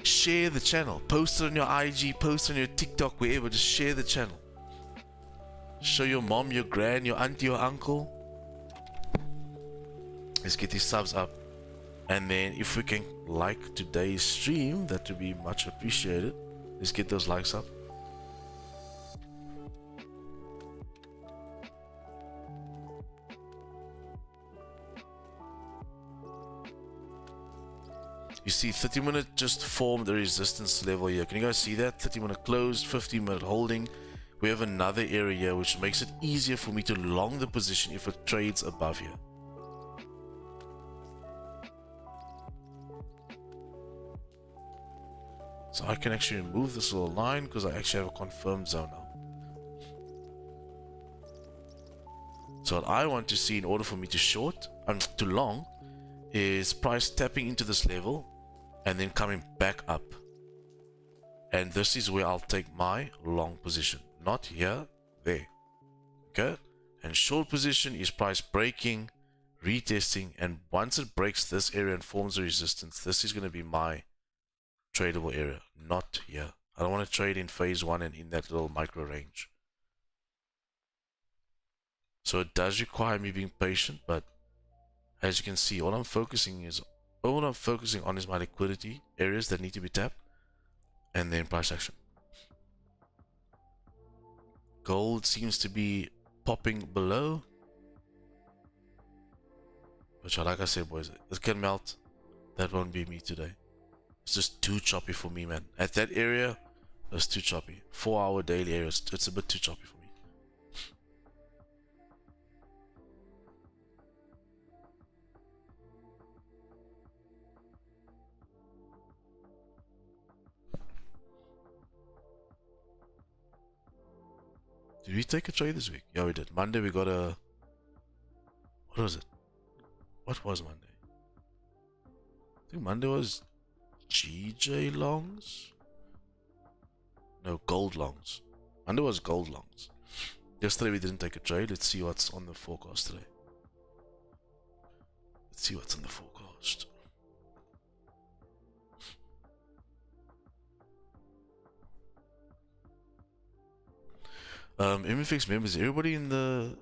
share the channel. Post it on your IG, post it on your TikTok, wherever. Just share the channel. Show your mom, your gran, your auntie, your uncle. Let's get these subs up. And then if we can like today's stream, that would be much appreciated. Let's get those likes up. You see 30 minute just formed the resistance level here. Can you guys see that? 30 minute closed, 15 minute holding. We have another area here which makes it easier for me to long the position if it trades above here. So I can actually remove this little line because I actually have a confirmed zone now. So what I want to see in order for me to short, to long, is price tapping into this level and then coming back up. And this is where I'll take my long position. Not here, there. Okay? And short position is price breaking, retesting, and once it breaks this area and forms a resistance, this is going to be my tradable area, not here. I don't want to trade in phase 1 and in that little micro range. So it does require me being patient, but as you can see, all I'm focusing on is my liquidity areas that need to be tapped, and then price action. Gold seems to be popping below, which, like I said, boys, it can melt. That won't be me today. It's just too choppy for me, man. At that area, it's too choppy. 4-hour daily area, it's a bit too choppy for me. Did we take a trade this week? Yeah, we did. Monday we got a... What was it? What was Monday? I think Monday was GJ longs? No, gold longs. Monday was gold longs. Yesterday we didn't take a trade. Let's see what's on the forecast today. Let's see what's on the forecast. MFX members, everybody in the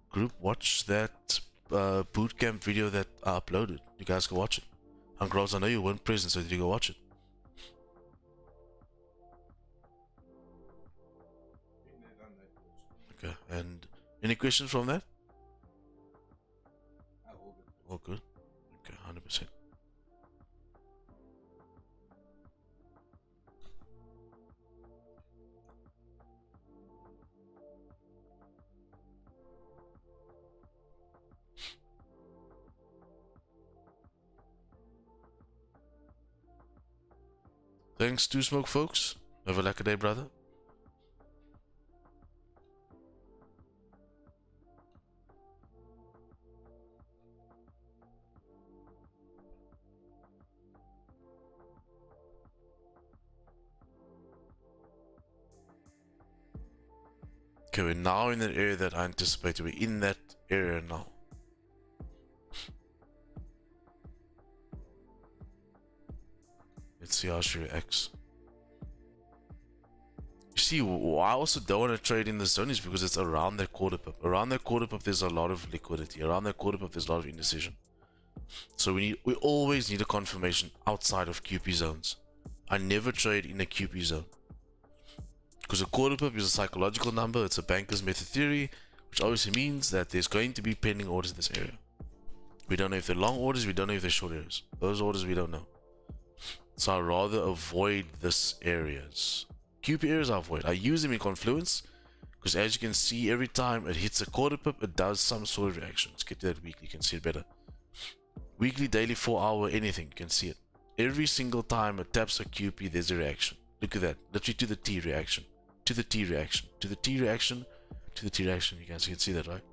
group watch that bootcamp video that I uploaded. You guys go watch it. And girls, I know you weren't present, so did you go watch it? Okay, and any questions from that? All good. Okay, 100%. Thanks to Smoke, folks. Have a lucky day, brother. Okay, we're now in that area that I anticipated. We're in that area now. Let's see how she reacts. You see, why I also don't want to trade in the zone is because it's around that quarter pip. Around that quarter pip, there's a lot of liquidity. Around that quarter pip, there's a lot of indecision. So we always need a confirmation outside of QP zones. I never trade in a QP zone. Because a quarter pip is a psychological number, it's a banker's method theory, which obviously means that there's going to be pending orders in this area. We don't know if they're long orders, we don't know if they're short orders. Those orders we don't know. So I'd rather avoid this areas. QP areas I avoid. I use them in confluence, because as you can see, every time it hits a quarter pip, it does some sort of reaction. Let's get to that weekly, you can see it better. Weekly, daily, 4-hour, anything, you can see it. Every single time it taps a QP, there's a reaction. Look at that, literally to the T reaction. To the T reaction, to the T reaction, to the T reaction. You guys can see that, right?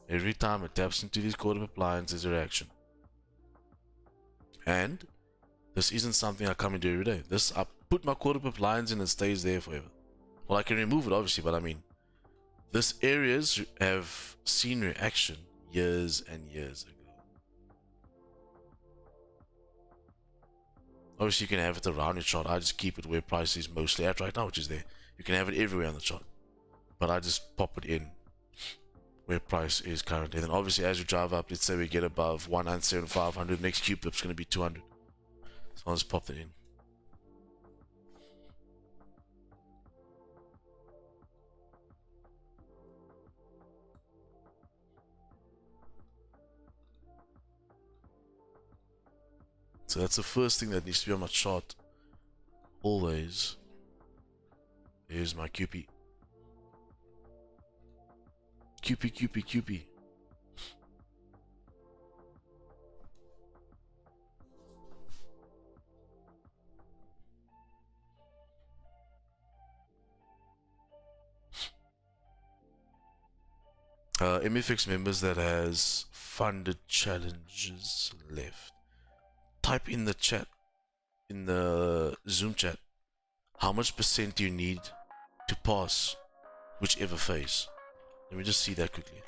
Every time it taps into these quarter pip lines, there's a reaction. And this isn't something I come and do every day. This, I put my quarter pip lines in and stays there forever. Well, I can remove it obviously, but I mean, this areas have seen reaction years and years ago. Obviously, you can have it around your chart. I just keep it where price is mostly at right now, which is there. You can have it everywhere on the chart, but I just pop it in where price is currently. And then obviously, as we drive up, let's say we get above 197,500, next Q pip's going to be 200. So I'll just pop that in. So that's the first thing that needs to be on my chart always. Here's my QP. QP, QP, QP. MFX members that has funded challenges left. Type in the chat, in the Zoom chat, how much percent do you need to pass whichever phase? Let me just see that quickly.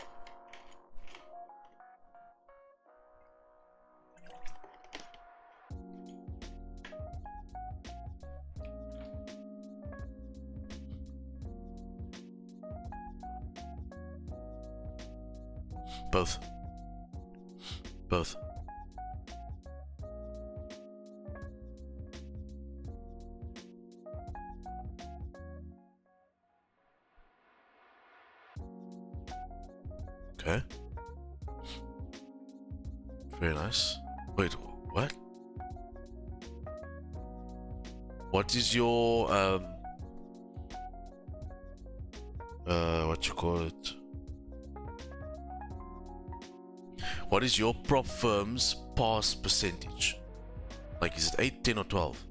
Both. Both. Okay. Very nice. Wait, what? What is your what you call it? What is your prop firm's pass percentage? Like, is it 8, 10 or 12?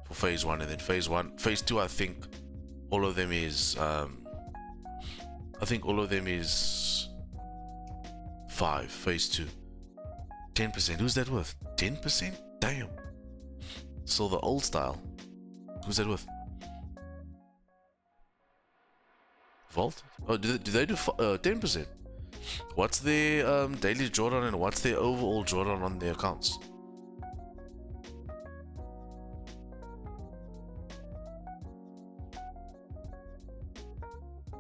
For phase 1, and then phase 2, I think all of them is I think all of them is 5, phase 2. 10%, who's that with? 10%? Damn. So the old style. Who's that with? Vault? Oh, do they do 10%? What's their daily drawdown and what's their overall drawdown on their accounts?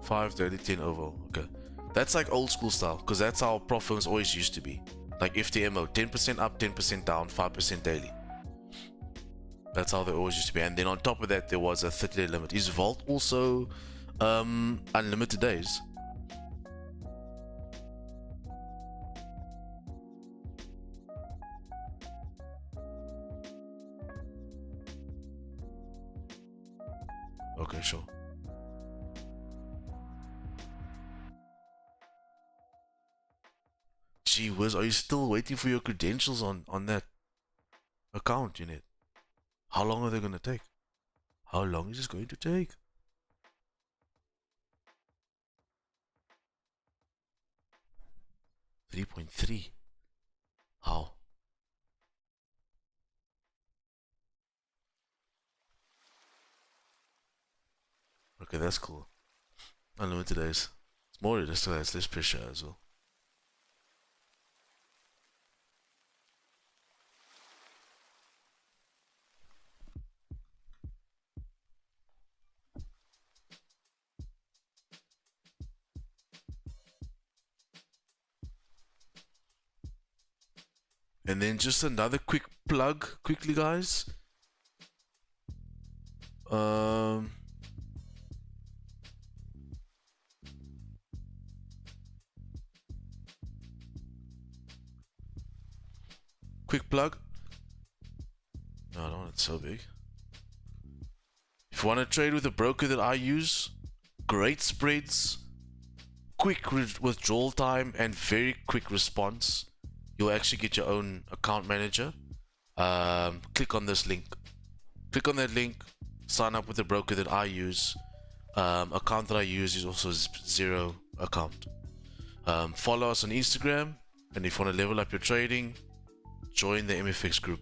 Five daily, 10 overall. Okay, that's like old school style, because that's how prop firms always used to be. Like FTMO, 10% up, 10% down, 5% daily. That's how they always used to be. And then on top of that, there was a 30-day limit. Is Vault also unlimited days? Okay, sure. Gee whiz, are you still waiting for your credentials on that account, Unit? How long are they going to take? How long is this going to take? $3.3. How? Okay, that's cool. Unlimited days. It's more, just has less pressure as well. And then just another quick plug, quickly, guys. Quick plug. No, I don't want it so big. If you want to trade with a broker that I use, great spreads, quick withdrawal time, and very quick response. You'll actually get your own account manager. Click on this link. Click on that link. Sign up with the broker that I use. Account that I use is also zero account. Follow us on Instagram, and if you want to level up your trading, join the MFX group.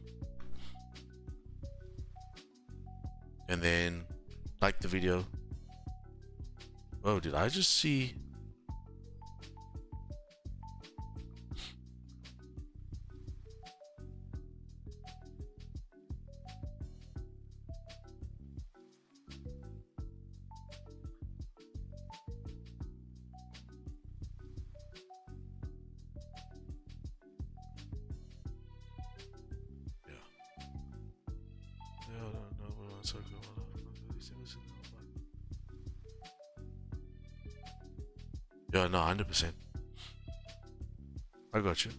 And then like the video. Oh, did I just see? Yeah, no, 100%. I got you.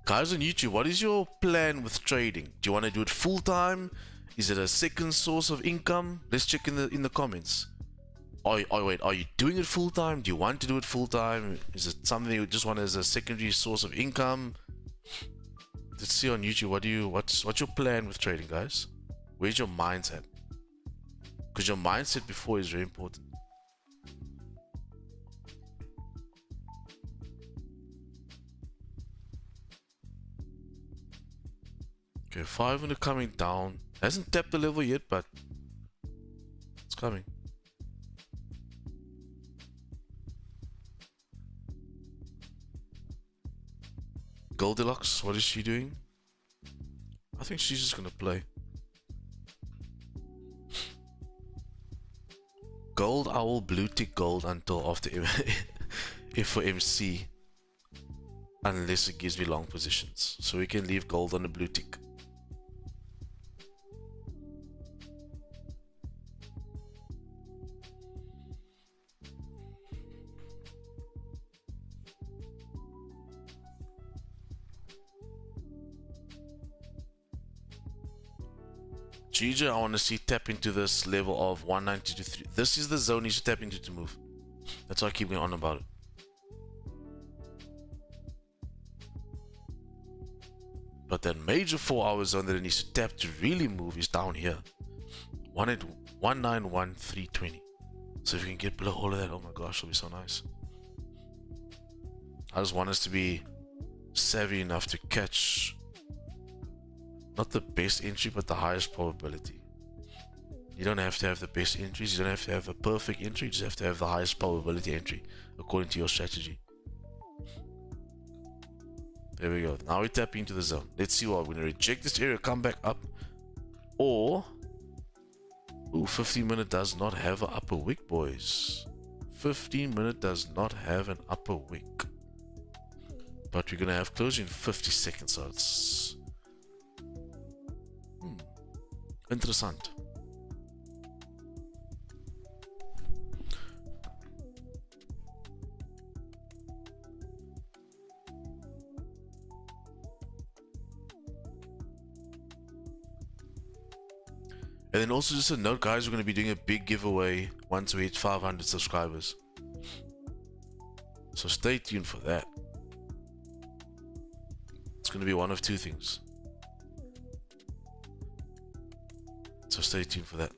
Guys on YouTube, what is your plan with trading? Do you want to do it full time? Is it a second source of income? Let's check in the comments. Wait, are you doing it full time? Do you want to do it full time? Is it something you just want as a secondary source of income? Let's see on YouTube. What's your plan with trading, guys? Where's your mindset? Because your mindset before is very important. Okay, 500 coming down. Hasn't tapped the level yet, but it's coming. Goldilocks, what is she doing? I think she's just gonna play. Gold, I will blue tick gold until after if for MC. Unless it gives me long positions. So we can leave gold on the blue tick. GJ, I want to see tap into this level of 190 to 3. This is the zone you should tap into to move. That's why I keep going on about it. But that major 4-hour zone that it needs to tap to really move is down here. 191,320. So if you can get below all of that, oh my gosh, it'll be so nice. I just want us to be savvy enough to catch not the best entry, but the highest probability. You don't have to have the best entries, you don't have to have a perfect entry, you just have to have the highest probability entry according to your strategy. There we go. Now we tap into the zone. Let's see what we're going to reject this area, come back up, or 15-minute does not have an upper wick, boys. 15-minute does not have an upper wick, but we're going to have closure in 50 seconds, so it's interessant. And then also just a note, guys, we're going to be doing a big giveaway once we hit 500 subscribers. So stay tuned for that. It's going to be one of two things. So stay tuned for that.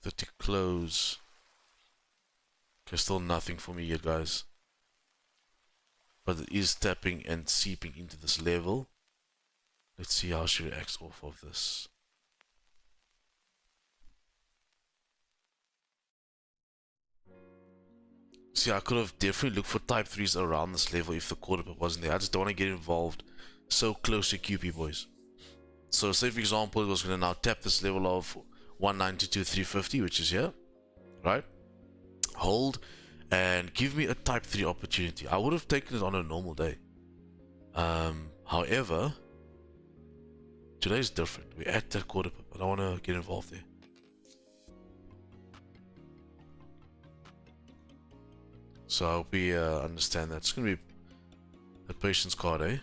The tick close. Okay, still nothing for me yet, guys. But it is tapping and seeping into this level. Let's see how she reacts off of this. See, I could have definitely looked for type 3s around this level if the quarter pip wasn't there. I just don't want to get involved so close to QP, boys. So say for example, it was going to now tap this level of 192, 350, which is here, right? Hold and give me a type 3 opportunity. I would have taken it on a normal day. However, today is different. We're at that quarter pip. I don't want to get involved there. So I hope we understand that. It's going to be a patience card, eh?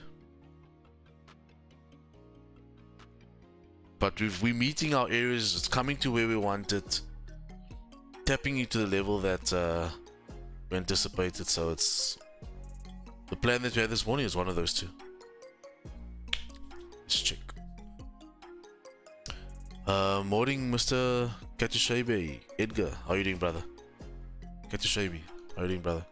But we're meeting our areas. It's coming to where we want it. Tapping into the level that we anticipated. So it's the plan that we had this morning is one of those two. Let's check. Morning, Mr. Katushabe. Edgar, how are you doing, brother? Katushabe, how are you doing, brother?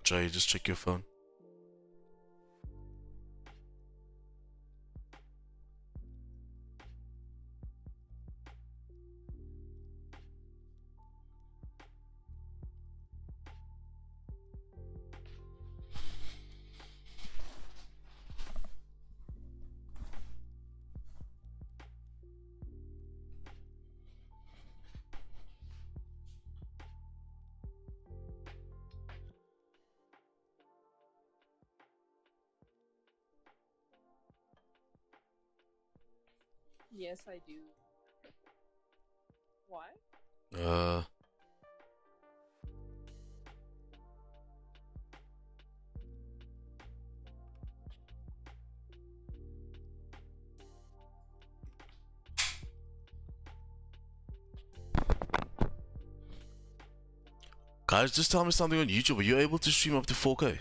Jay, just check your phone. Yes, I do. Why? Guys, just tell me something on YouTube. Are you able to stream up to 4K?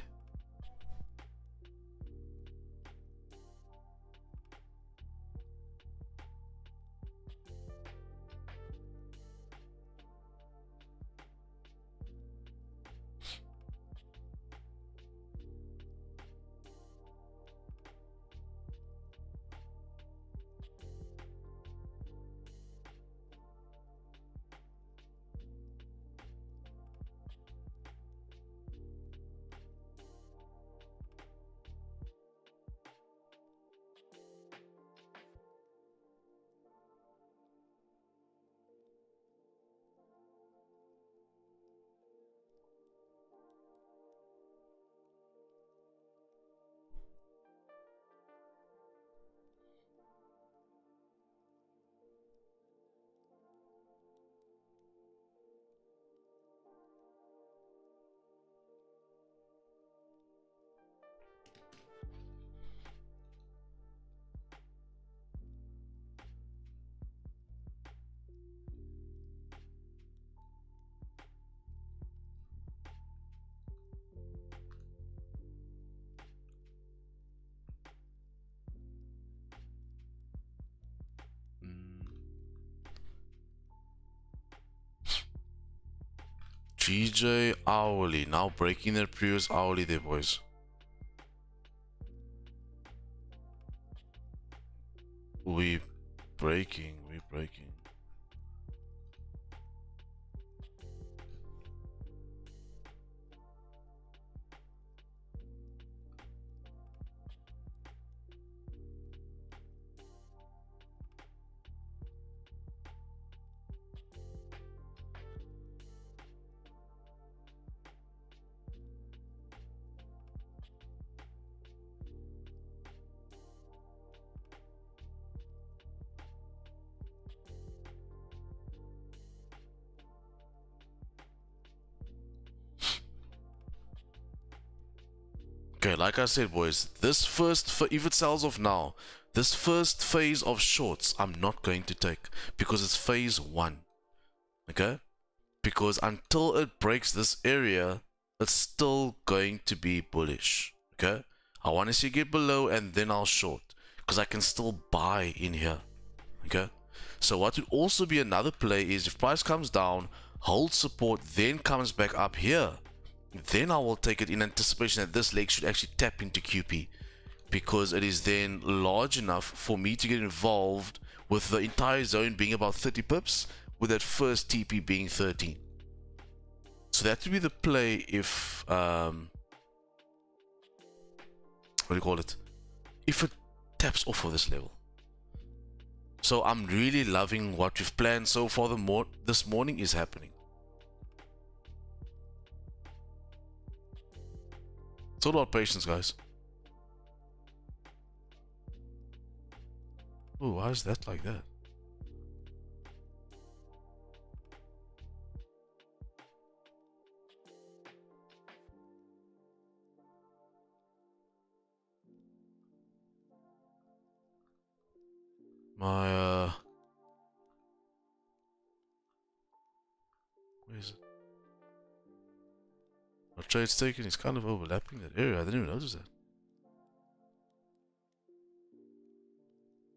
GJ hourly, now breaking their previous hourly there, boys. We breaking. Okay, like I said, boys, this if it sells off now, this first phase of shorts, I'm not going to take because it's phase 1. Okay? Because until it breaks this area, it's still going to be bullish. Okay? I want to see it get below and then I'll short because I can still buy in here. Okay? So what would also be another play is if price comes down, holds support, then comes back up here, then I will take it in anticipation that this leg should actually tap into QP because it is then large enough for me to get involved with the entire zone being about 30 pips with that first TP being 13. So that would be the play if what do you call it, if it taps off of this level. So I'm really loving what we've planned so far. This morning is happening. It's all about patience, guys. Oh, why is that like that? My where is it? My trade's taken is kind of overlapping that area. I didn't even notice that.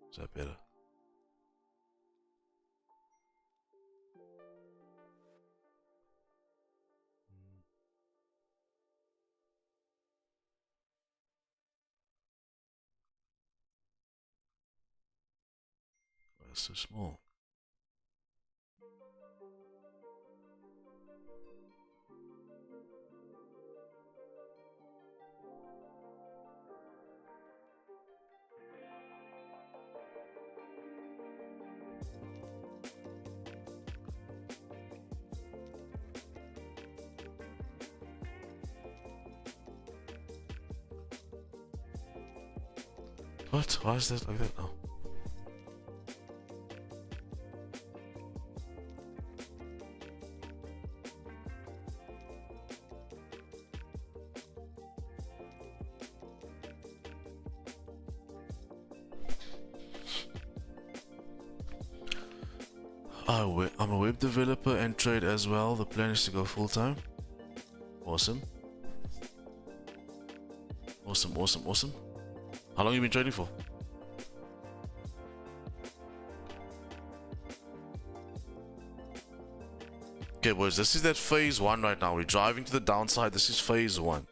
Is that better? That's so small. What? Why is that like that now? I'm a web developer and trade as well. The plan is to go full time. Awesome. Awesome, awesome, awesome. How long have you been trading for? Okay, boys, this is that phase 1 right now. We're driving to the downside. This is phase 1.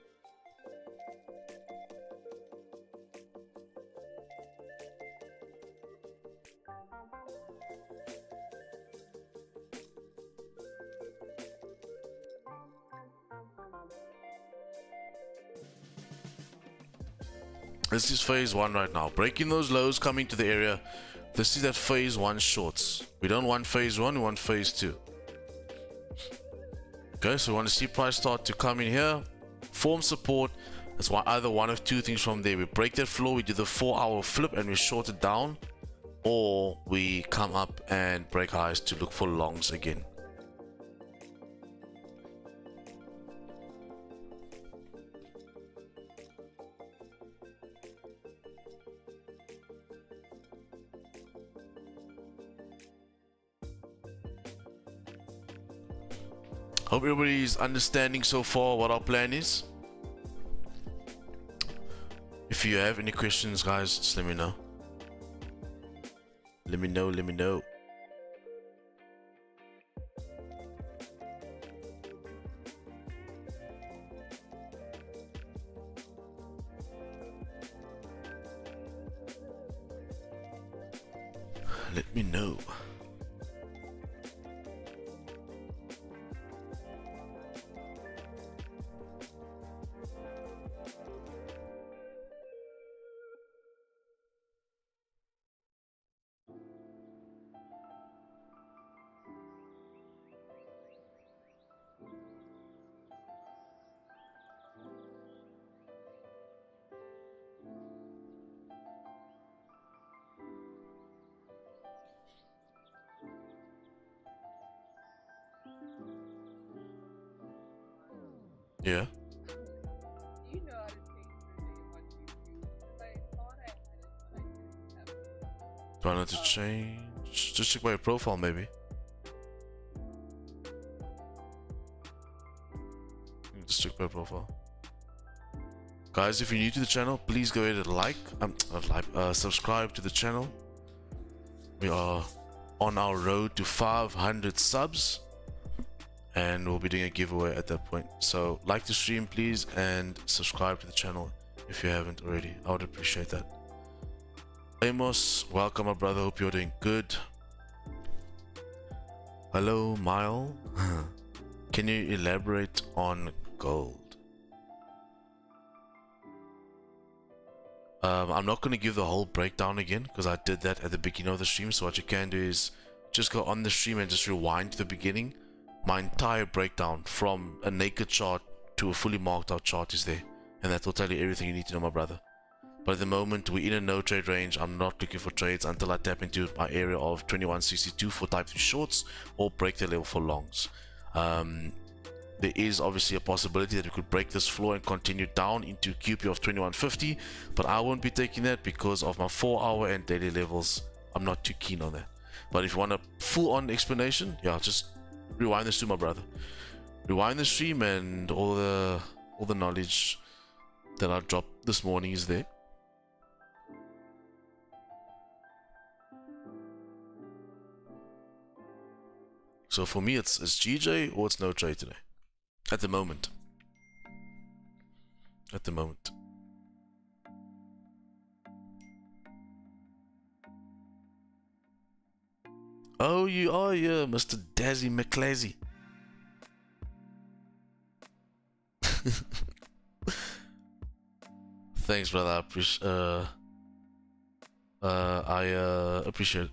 This is phase 1 right now. Breaking those lows, coming to the area. This is that phase 1 shorts. We don't want phase 1, we want phase 2. Okay, so we want to see price start to come in here, form support. That's why either one of two things from there. We break that floor, we do the 4-hour flip and we short it down, or we come up and break highs to look for longs again. Hope everybody's understanding so far what our plan is. If you have any questions, guys, just let me know. Let me know, let me know. Let me know. Yeah. You know how to change your name on YouTube. I saw that and I just want Try not to change. Just check my profile, maybe. Just check my profile. Guys, if you're new to the channel, please go ahead and subscribe to the channel. We are on our road to 500 subs. And we'll be doing a giveaway at that point. So like the stream, please, and subscribe to the channel if you haven't already. I would appreciate that. Amos, welcome, my brother. Hope you're doing good. Hello, Mile. Can you elaborate on gold? I'm not going to give the whole breakdown again because I did that at the beginning of the stream. So what you can do is just go on the stream and just rewind to the beginning. My entire breakdown from a naked chart to a fully marked out chart is there, and that will tell you everything you need to know, my brother. But at the moment we're in a no trade range. I'm not looking for trades until I tap into my area of 2162 for type 3 shorts or break the level for longs. There is obviously a possibility that we could break this floor and continue down into QP of 2150, but I won't be taking that because of my 4-hour and daily levels. I'm not too keen on that. But if you want a full-on explanation, yeah, just rewind the stream, my brother. Rewind the stream, and all the knowledge that I dropped this morning is there. So for me, it's GJ or it's no trade today. At the moment. At the moment. Oh, you are, yeah, Mr. Dazzy McClazy. Thanks, brother. I appreciate it.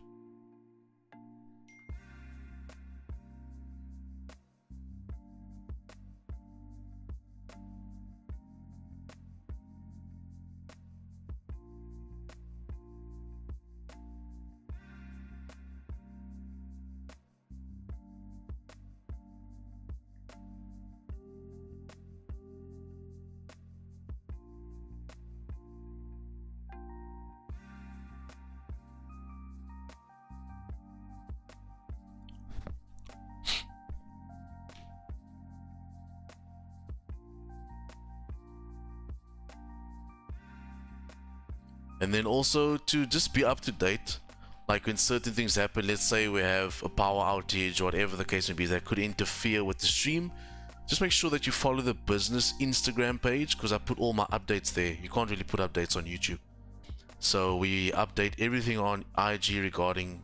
And then also to just be up to date, like when certain things happen, let's say we have a power outage or whatever the case may be that could interfere with the stream, just make sure that you follow the business Instagram page, because I put all my updates there. You can't really put updates on YouTube. So we update everything on IG regarding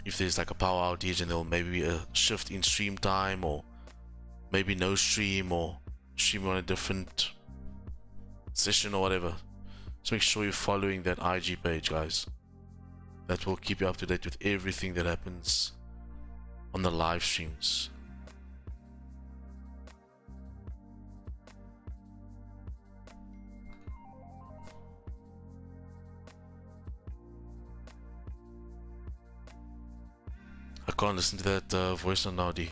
if there's like a power outage and there'll maybe be a shift in stream time, or maybe no stream, or stream on a different session or whatever. Just make sure you're following that IG page, guys. That will keep you up to date with everything that happens on the live streams. I can't listen to that voice on now, D.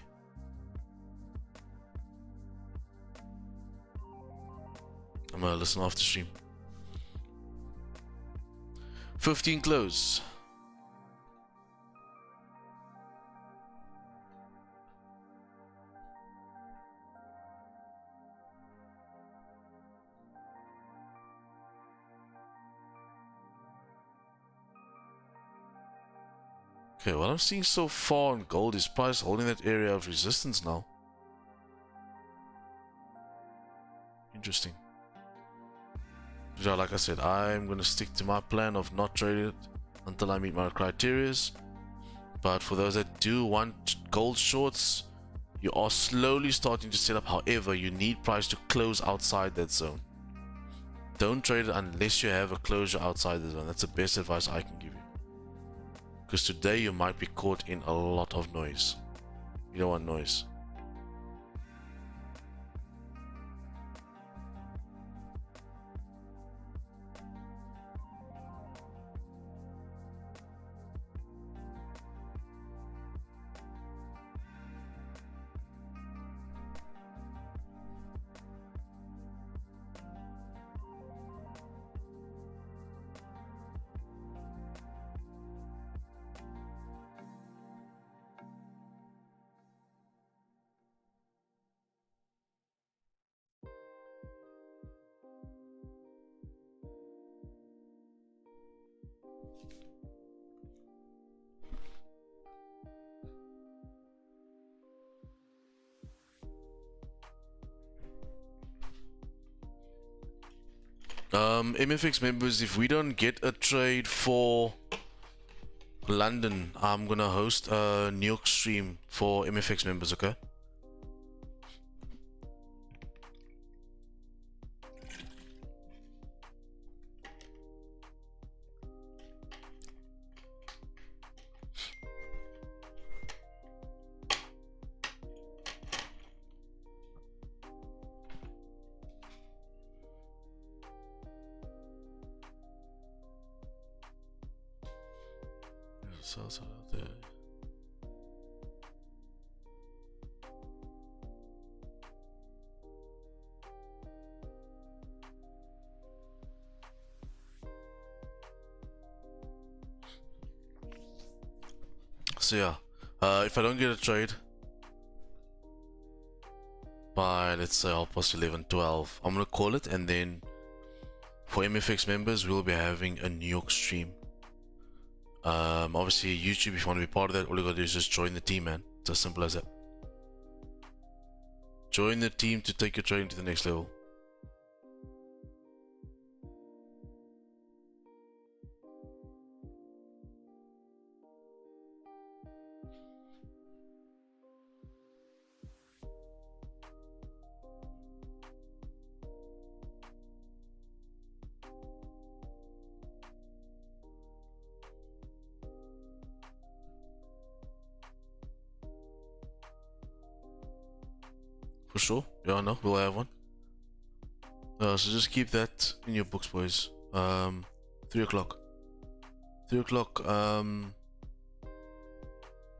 I'm gonna listen after stream. 15 close. Okay, what I'm seeing so far on gold is price holding that area of resistance now. Interesting. So like I said, I'm gonna stick to my plan of not trading it until I meet my criterias. But for those that do want gold shorts, you are slowly starting to set up. However, you need price to close outside that zone. Don't trade it unless you have a closure outside the zone. That's the best advice I can give you. Because today you might be caught in a lot of noise. You don't want noise. MFX members, if we don't get a trade for London, I'm gonna host a New York stream for MFX members, okay? So yeah, if I don't get a trade by, let's say, 11, 12, I'm gonna call it, and then for MFX members, we'll be having a New York stream. Obviously YouTube, if you want to be part of that, all you gotta do is just join the team, man. It's as simple as that. Join the team to take your trading to the next level. For sure. Yeah, no, we'll have one. So just keep that in your books, boys. 3 o'clock. 3 o'clock,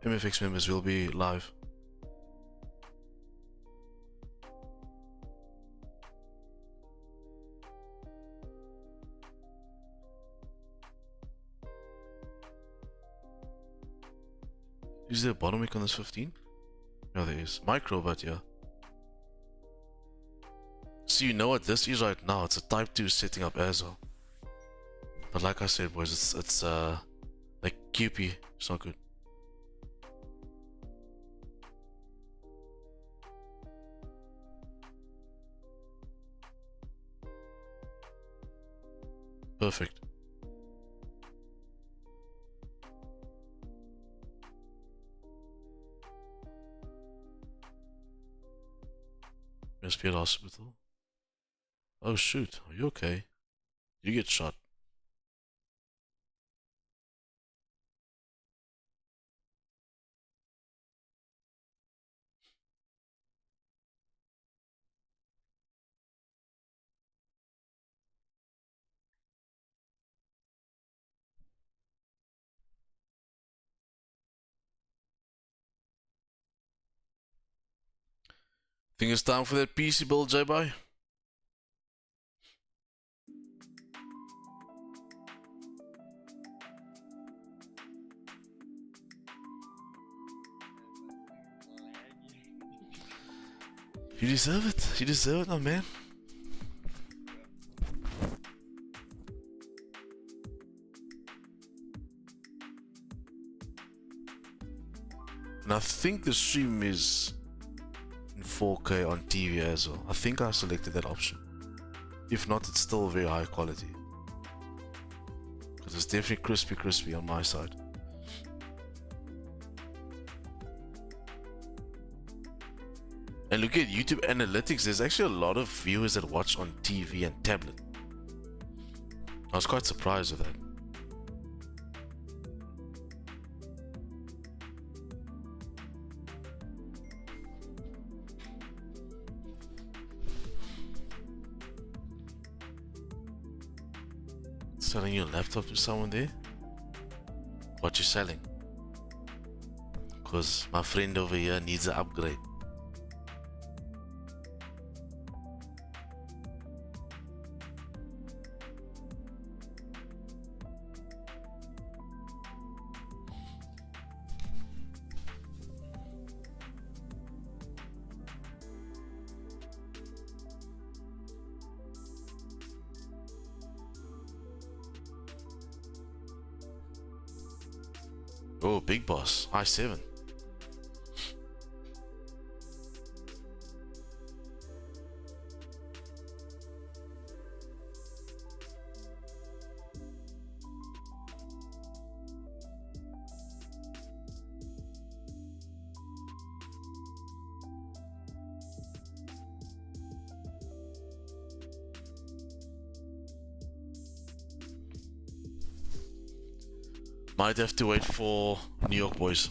MFX members will be live. Is there a bottom wick on this 15? No, there is. Micro, but yeah. So you know what this is right now. It's a type 2 setting up as well. But like I said, boys, it's like QP. It's not good. Perfect. Must be at hospital. Oh shoot, are you okay? You get shot. Think it's time for that PC build, JPY? You deserve it. You deserve it, my man. And I think the stream is in 4K on TV as well. I think I selected that option. If not, it's still very high quality. Because it's definitely crispy on my side. And look at YouTube analytics, there's actually a lot of viewers that watch on TV and tablet. I was quite surprised with that. Selling your laptop to someone there? What you selling? Because my friend over here needs an upgrade. Oh, big boss, i7. Might have to wait for New York, boys.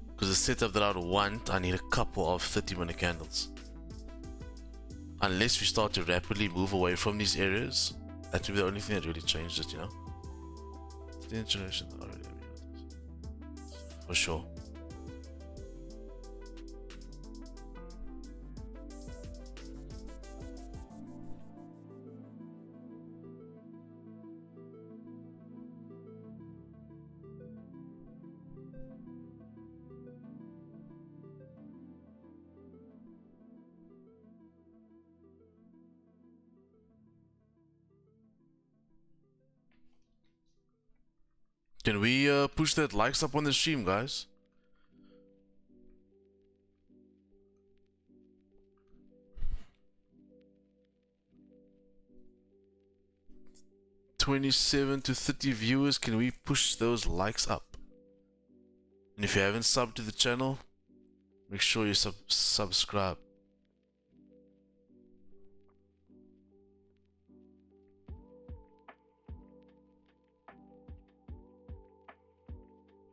Because the setup that I would want, I need a couple of 30-minute candles. Unless we start to rapidly move away from these areas, that would be the only thing that really changed it, you know? It's the introduction already. For sure. Can we push that likes up on the stream, guys? $27 to 30 viewers, can we push those likes up? And if you haven't subbed to the channel, make sure you subscribe.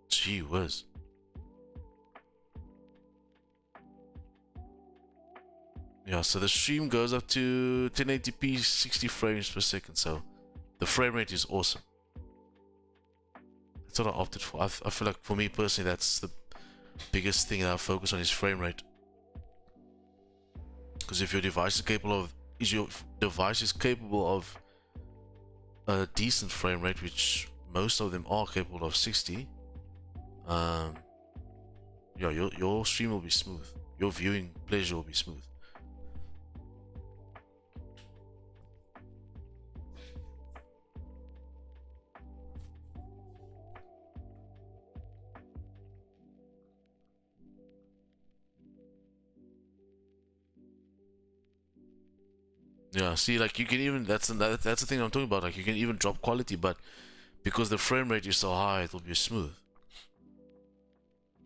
Gee whiz. Yeah, so the stream goes up to 1080p 60 frames per second, so the frame rate is awesome. That's what I opted for. I feel like for me personally that's the biggest thing that I focus on is frame rate. Because if your device is capable of a decent frame rate, which most of them are capable of 60, yeah, your stream will be smooth. Your viewing pleasure will be smooth. Yeah, see, like you can even that's the thing I'm talking about. Like you can even drop quality, but because the frame rate is so high, it will be smooth.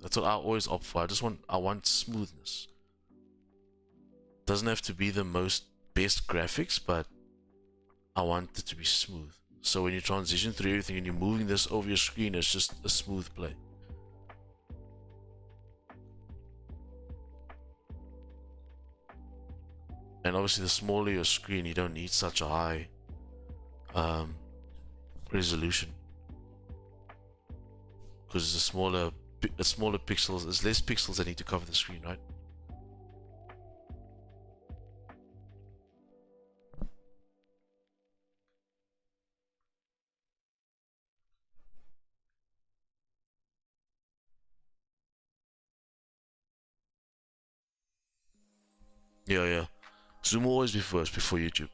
That's what I always opt for. I want smoothness. Doesn't have to be the best graphics, but I want it to be smooth. So when you transition through everything and you're moving this over your screen, it's just a smooth play. And obviously the smaller your screen, you don't need such a high resolution. Because the smaller pixels, there's less pixels that need to cover the screen, right? Yeah, yeah. Zoom will always be first before YouTube.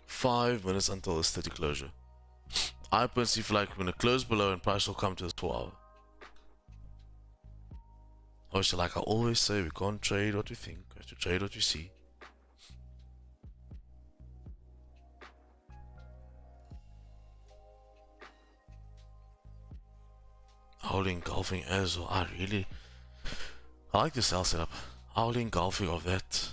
Five minutes until the steady closure. I personally feel like we're gonna close below and price will come to the 4 hour. Obviously, like I always say, we can't trade what we think, we have to trade what we see. Holding golfing as well. I like the sell setup. Holding golfing of that.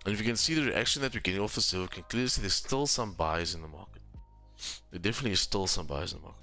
And if you can see the reaction that we're getting off the silver, you can clearly see there's still some buys in the market. There definitely is still some buys in the market.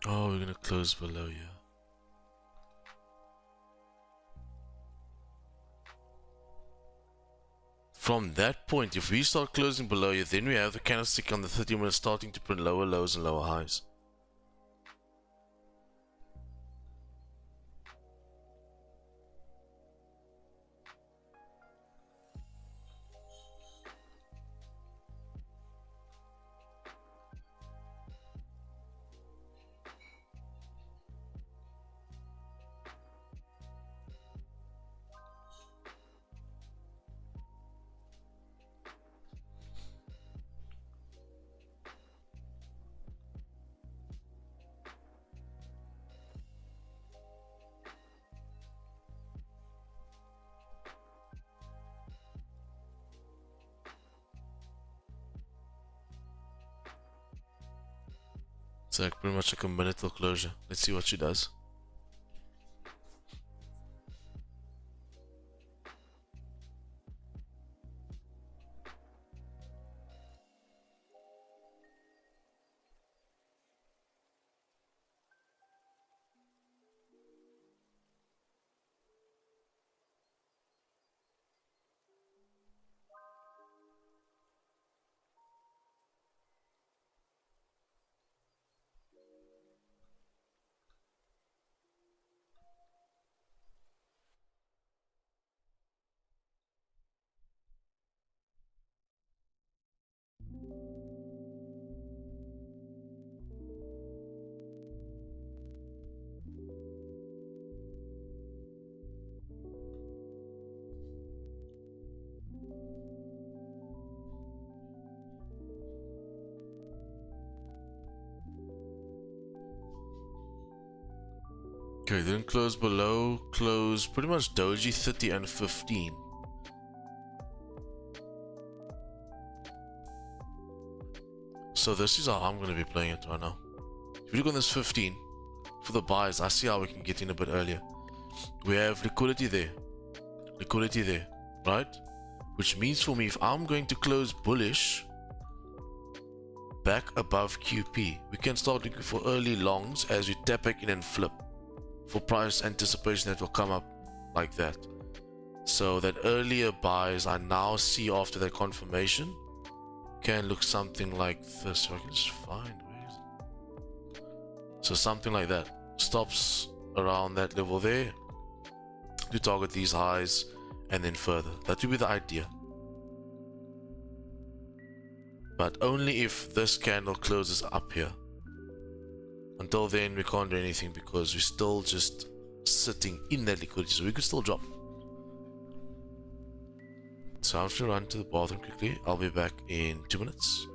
Oh, we're gonna close below here. From that point, if we start closing below you, then we have the candlestick on the 30 minutes starting to print lower lows and lower highs. It's like pretty much like a minute till closure. Let's see what she does. Okay, then close below, close pretty much doji 30 and 15. So this is how I'm going to be playing it right now. If you look on this 15, for the buys, I see how we can get in a bit earlier. We have liquidity there, right? Which means for me, if I'm going to close bullish back above QP, we can start looking for early longs as we tap back in and flip for price anticipation that will come up like that. So that earlier buys I now see after that confirmation can look something like this. So I can just find where is it? So something like that. Stops around that level there to target these highs and then further. That would be the idea. But only if this candle closes up here. Until then, we can't do anything because we're still just sitting in that liquidity, so we could still drop. So I'm just gonna run to the bathroom quickly. I'll be back in 2 minutes.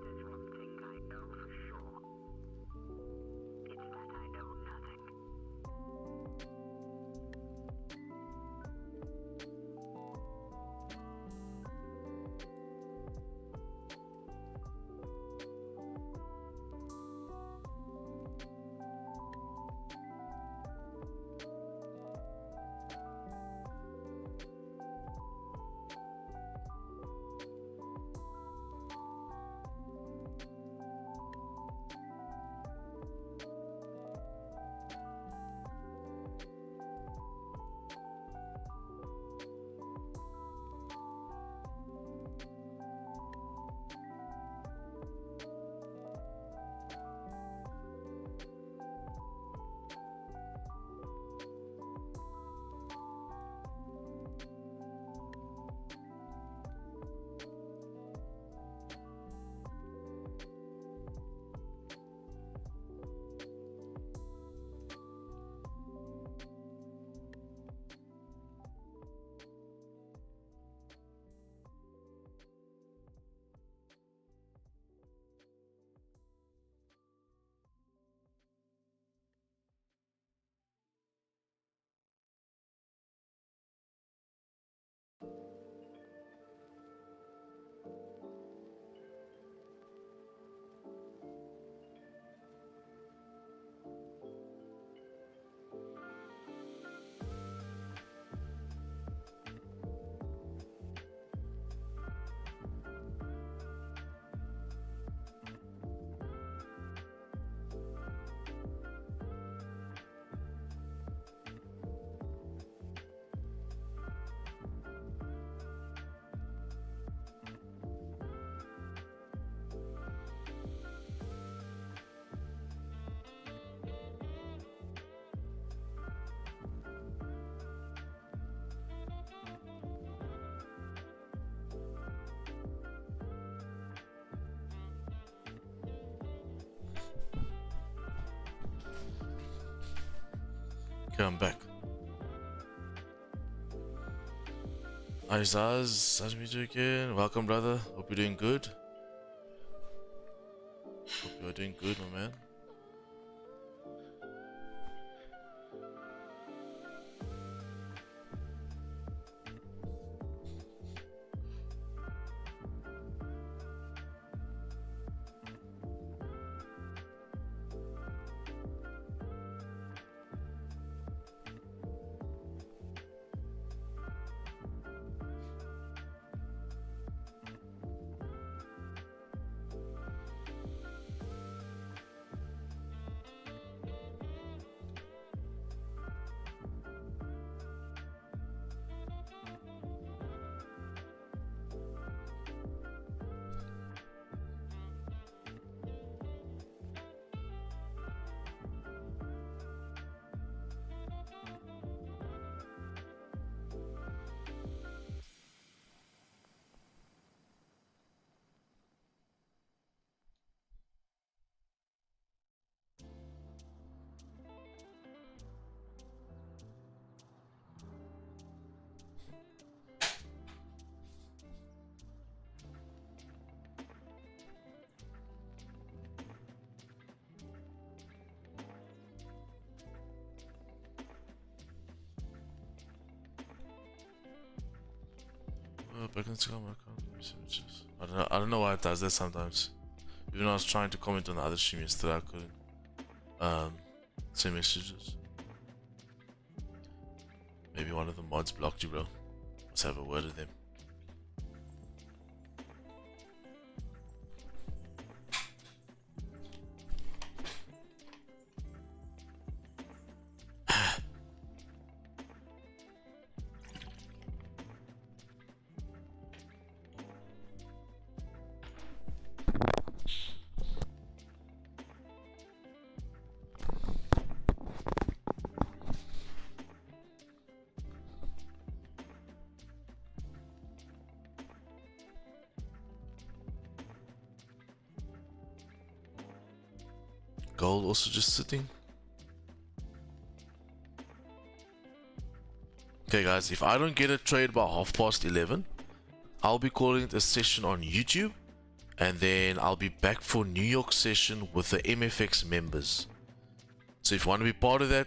Okay, I'm back. Hi Zaz, nice to meet you again. Welcome, brother. Hope you're doing good. Hope you're doing good, my man. Back in Instagram account. Messages. I don't know why it does that sometimes. Even when I was trying to comment on the other stream yesterday, I couldn't send messages. Maybe one of the mods blocked you, bro. Let's have a word with them. Gold also just sitting. Okay guys, if I don't get a trade by 11:30, I'll be calling it a session on YouTube, and then I'll be back for New York session with the MFX members. So if you want to be part of that,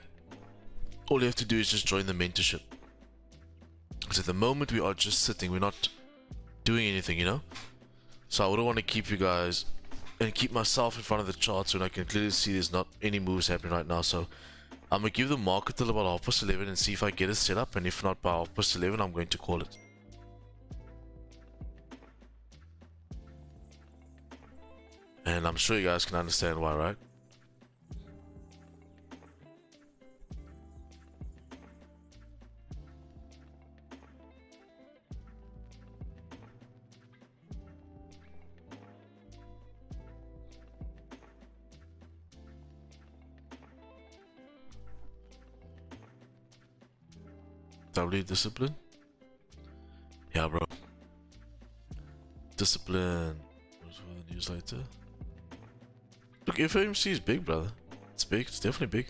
all you have to do is just join the mentorship. Because at the moment we are just sitting, we're not doing anything, you know? So I wouldn't want to keep you guys and keep myself in front of the charts when I can clearly see there's not any moves happening right now. So I'm going to give the market till about 11:30 and see if I get it set up, and if not by 11:30, I'm going to call it. And I'm sure you guys can understand why, right? W discipline? Yeah, bro. Discipline. What's for the newsletter? Look, FOMC is big, brother. It's big. It's definitely big.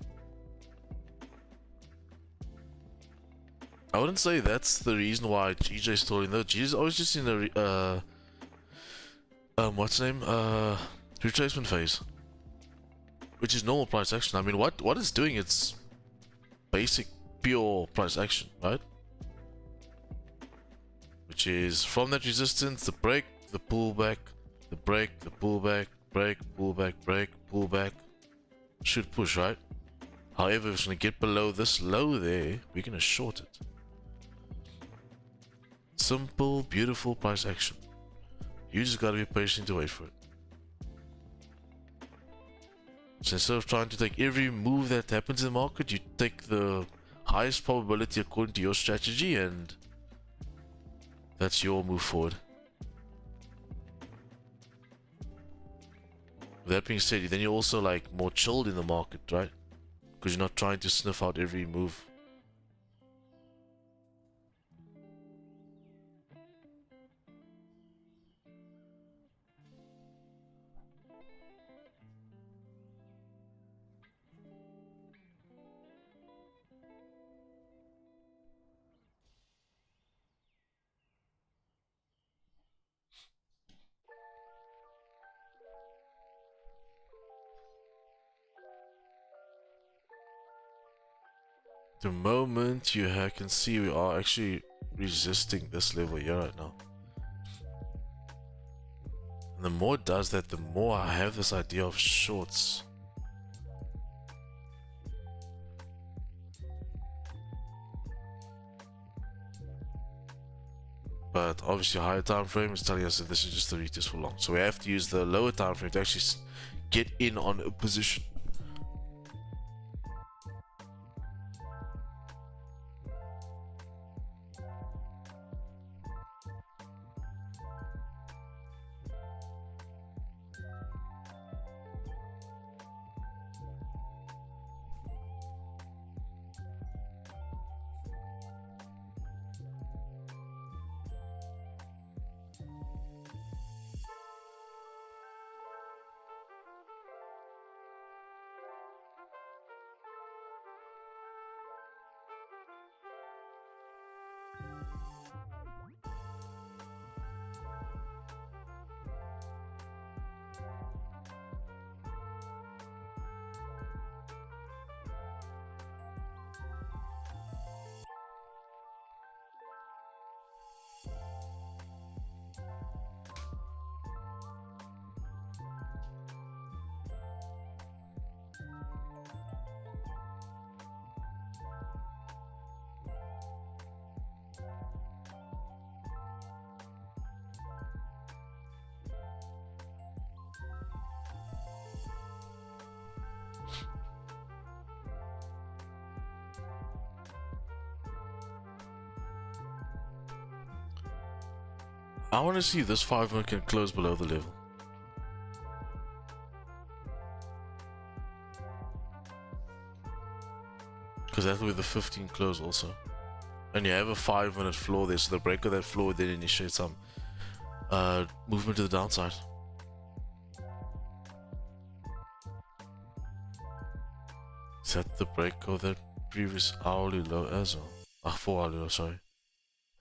I wouldn't say that's the reason why GJ's stalling though. GJ's always just in the what's the name? Retracement phase, which is normal price action. I mean, what it's doing? It's basic pure price action, right? Which is from that resistance, the break, the pullback, the break, the pullback, break, pullback, break, pullback. Should push, right? However, if it's gonna get below this low there, we're gonna short it. Simple, beautiful price action. You just gotta be patient to wait for it. So instead of trying to take every move that happens in the market, you take the highest probability according to your strategy, and that's your move forward. With that being said, then you're also like more chilled in the market, right? Because you're not trying to sniff out every move. The moment you can see, we are actually resisting this level here right now. And the more it does that, the more I have this idea of shorts. But obviously higher time frame is telling us that this is just a retest for long. So we have to use the lower time frame to actually get in on a position. I want to see if this 5 minute can close below the level. Because that will be the 15 close also. And you have a 5 minute floor there, so the break of that floor then initiates some movement to the downside. Is that the break of that previous hourly low as well? 4 hourly low, sorry.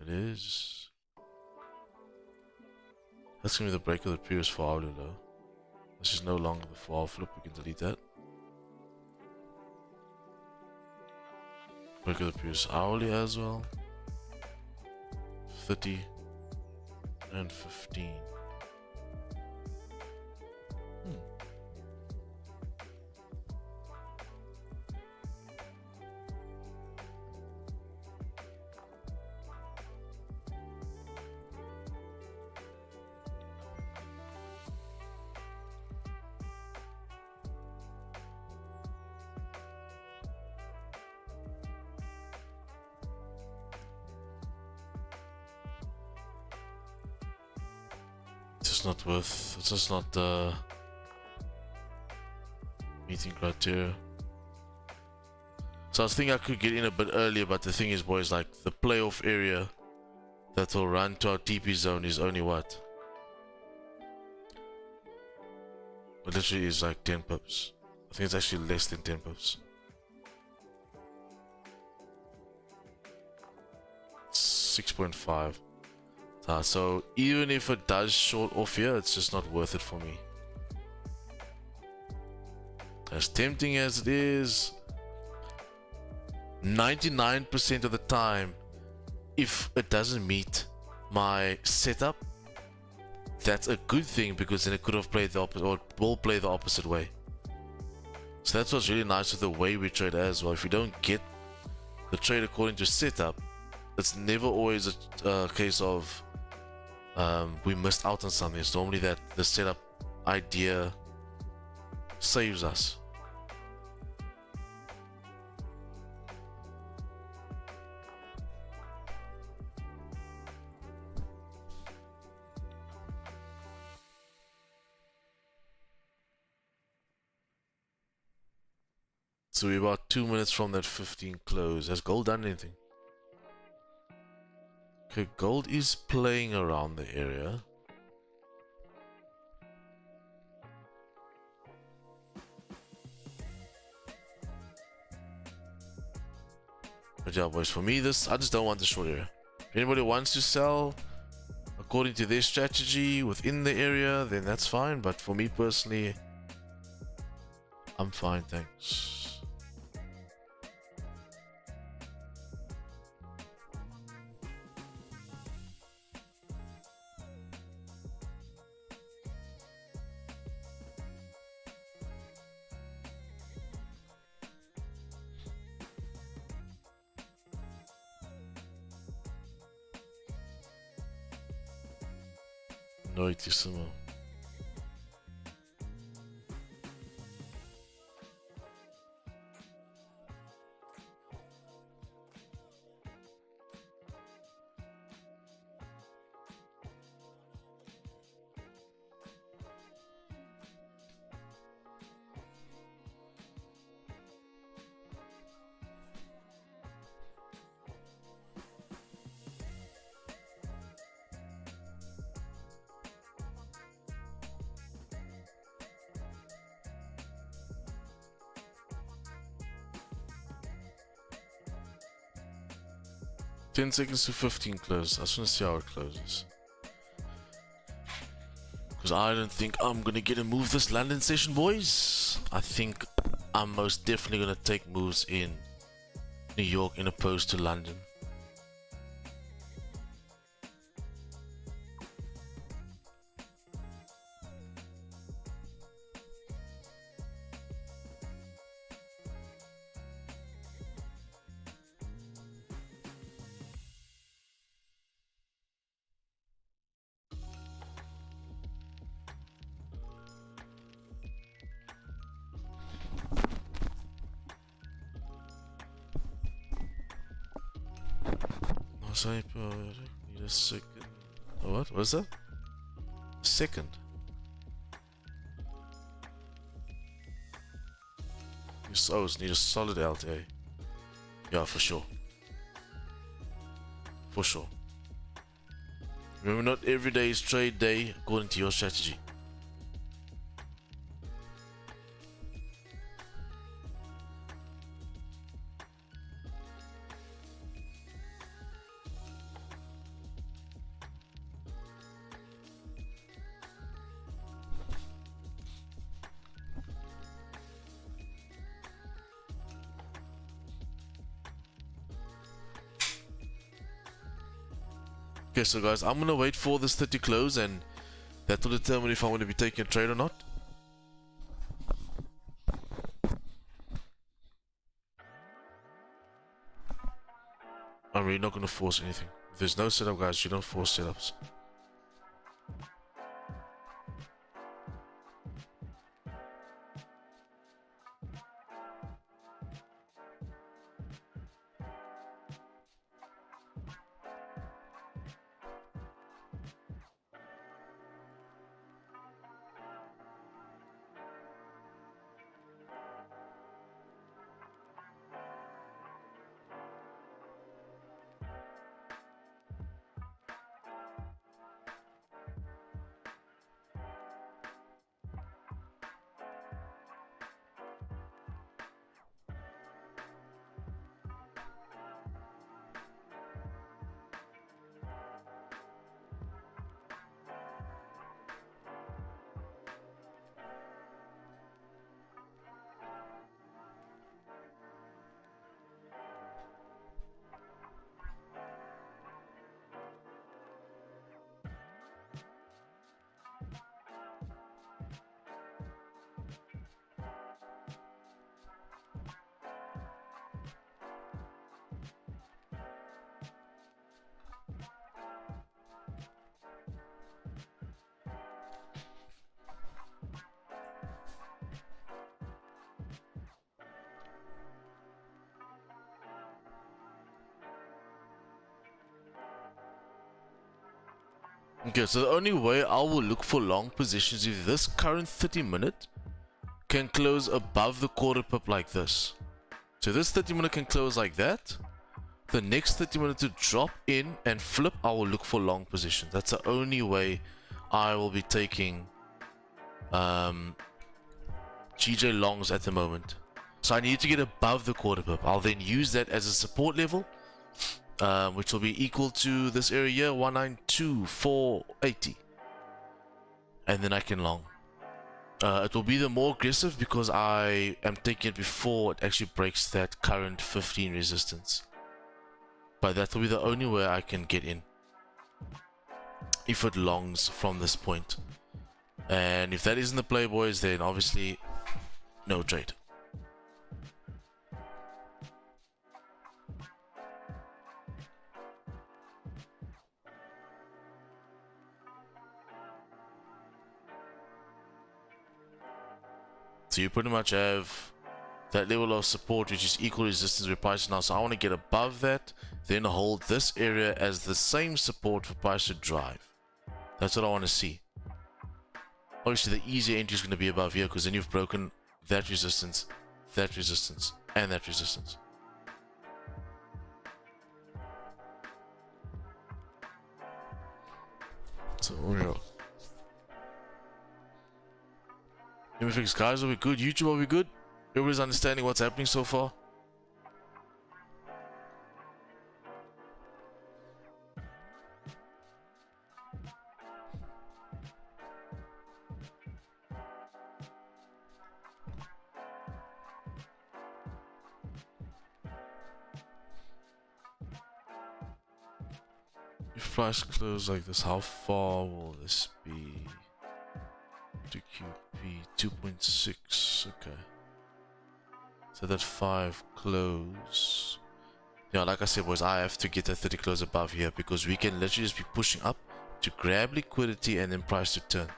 It is. That's gonna be the break of the previous 4 hourly low. This is no longer the 4 hour flip, we can delete that. Break of the previous hourly as well. 30 and 15. Not worth, it's just not meeting criteria. So I was thinking I could get in a bit earlier, but the thing is, boys, like the playoff area that will run to our TP zone is only what? It literally is like 10 pips. I think it's actually less than 10 pips. 6.5. So even if it does short off here, it's just not worth it for me. As tempting as it is, 99% of the time, if it doesn't meet my setup, that's a good thing, because then it could have played the opposite, or will play the opposite way. So that's what's really nice with the way we trade as well. If you don't get the trade according to setup, it's never always a case of we missed out on something. It's normally that the setup idea saves us. So we're about 2 minutes from that 15 close. Has gold done anything? Okay, gold is playing around the area. Good job, boys. For me, I just don't want the short area. If anybody wants to sell according to their strategy within the area, then that's fine. But for me personally, I'm fine, thanks. Noitíssimo. Ten seconds to 15 close. I just want to see how it closes. Because I don't think I'm going to get a move this London session, boys. I think I'm most definitely going to take moves in New York in opposed to London. Need a second. What was that? Second. You so need a solid LTA. Yeah, for sure. For sure. Remember, not every day is trade day according to your strategy. Okay, so guys, I'm gonna wait for this 30 close, and that will determine if I want to be taking a trade or not. I'm really not gonna force anything. If there's no setup, guys, you don't force setups. Okay, so the only way I will look for long positions if this current 30-minute can close above the quarter pip like this. So this 30-minute can close like that. The next 30-minute to drop in and flip, I will look for long positions. That's the only way I will be taking GJ longs at the moment. So I need to get above the quarter pip. I'll then use that as a support level, which will be equal to this area here, 192,480, and then I can long. It will be the more aggressive because I am taking it before it actually breaks that current 15 resistance. But that will be the only way I can get in if it longs from this point. And if that isn't the play, boys, then obviously no trade. So you pretty much have that level of support, which is equal resistance with price now. So I want to get above that, then hold this area as the same support for price to drive. That's what I want to see. Obviously, the easier entry is going to be above here because then you've broken that resistance, and that resistance. So, Fix, guys, are we good? YouTube, are we good? Everybody's understanding what's happening so far? If price close like this, how far will this be? To QP 2.6. Okay. So that 5 close. Yeah, like I said, boys, I have to get that 30 close above here because we can literally just be pushing up to grab liquidity and then price to turn.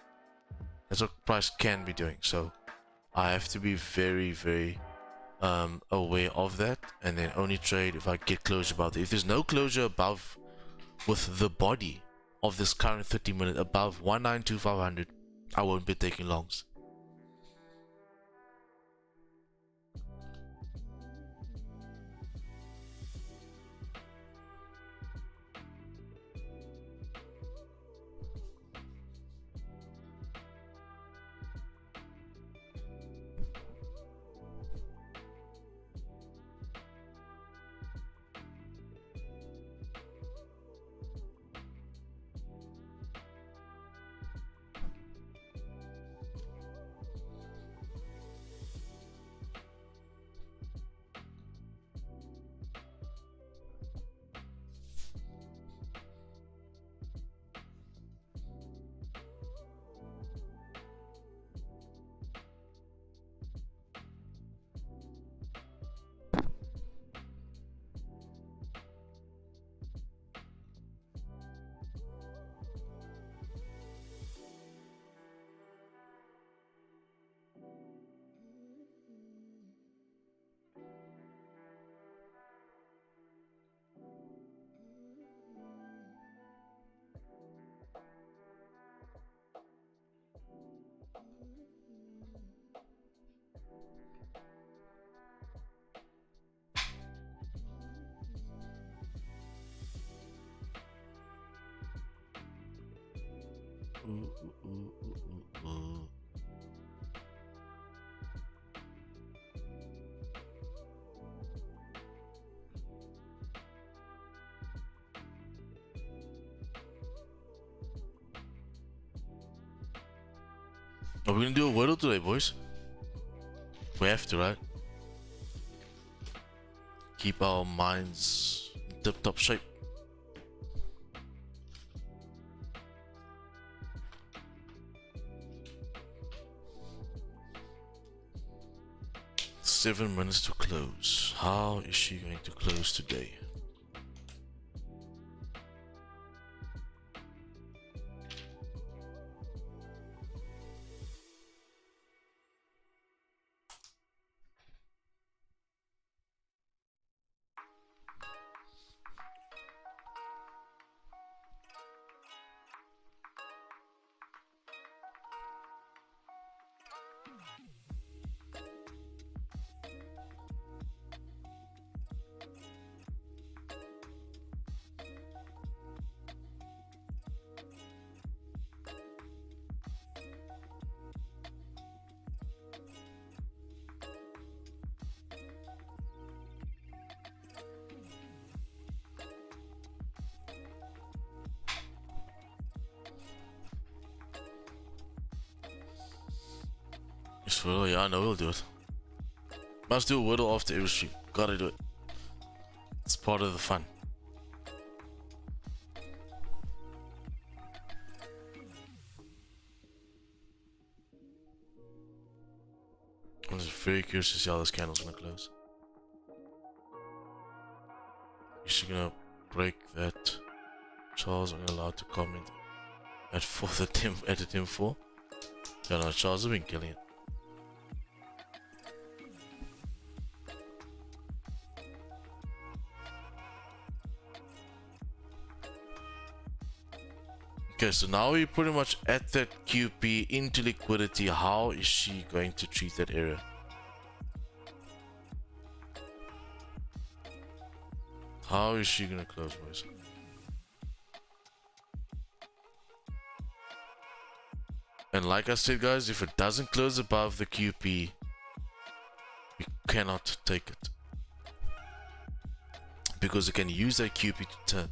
That's what price can be doing. So I have to be very, very aware of that, and then only trade if I get closure above it. If there's no closure above with the body of this current 30-minute above 192,500, I won't be taking longs. Are we gonna do a wordle today, boys? We have to, right? Keep our minds in tip-top shape. Seven minutes to close. How is she going to close today? Well, yeah, I know we'll do it. Must do a wordle after every stream. Gotta do it. It's part of the fun. I'm just very curious to see how this candle's gonna close. Is she gonna break that? Charles only allowed to comment at 4th attempt at attempt 4. Yeah, no, Charles has been killing it. Okay, so now we're pretty much at that QP into liquidity. How is she going to treat that area? How is she going to close, boys? And like I said, guys, if it doesn't close above the QP, we cannot take it. Because it can use that QP to turn.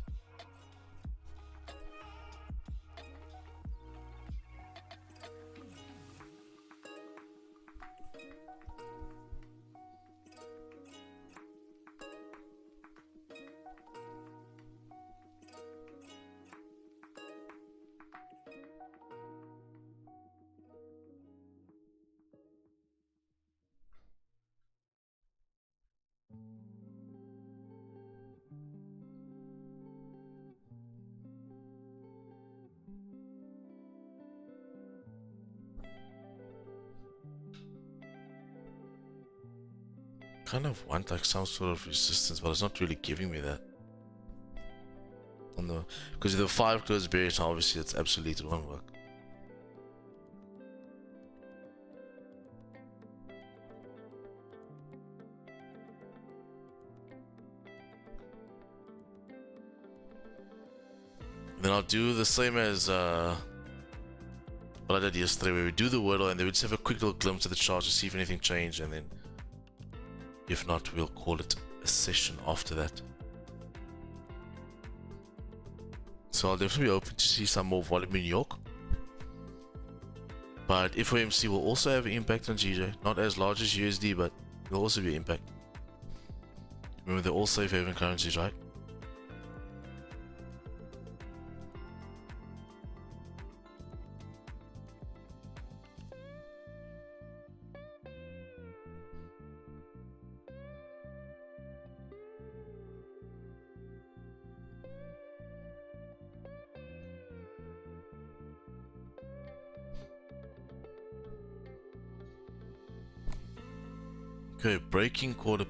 Kind of want like some sort of resistance, but it's not really giving me that. on the, because if the 5 closes bearish, obviously it's obsolete, it won't work. Then I'll do the same as what I did yesterday, where we do the wordle and then we just have a quick little glimpse at the chart to see if anything changed, and then if not, we'll call it a session after that. So I'll definitely be open to see some more volume in New York. But FOMC will also have an impact on GJ. Not as large as USD, but there'll also be an impact. Remember, they're all safe haven currencies, right? Okay, breaking quarter.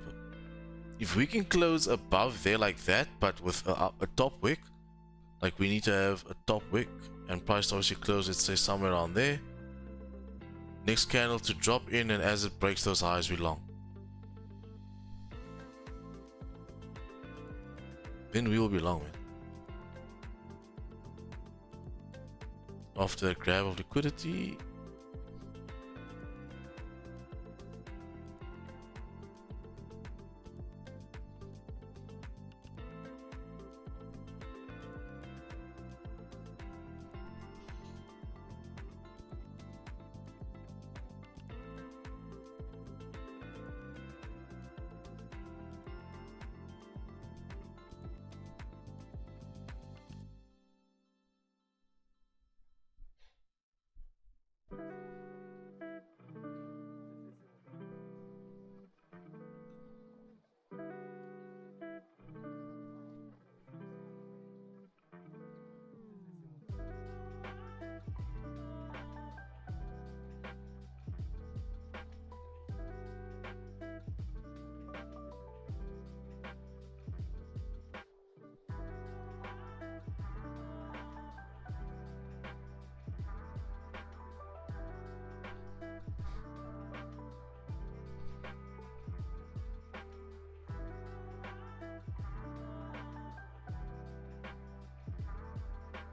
If we can close above there like that, but with a top wick, like we need to have a top wick and price obviously close, let's say somewhere around there. Next candle to drop in, and as it breaks those highs, we long. Then we will be long, man. After that grab of liquidity.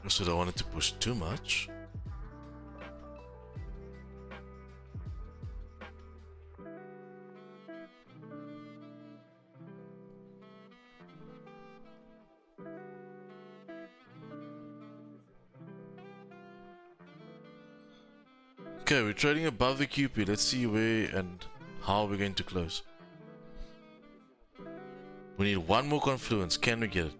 So I don't want it to push too much. Okay, we're trading above the QP. Let's see where and how we're going to close. We need one more confluence. Can we get it?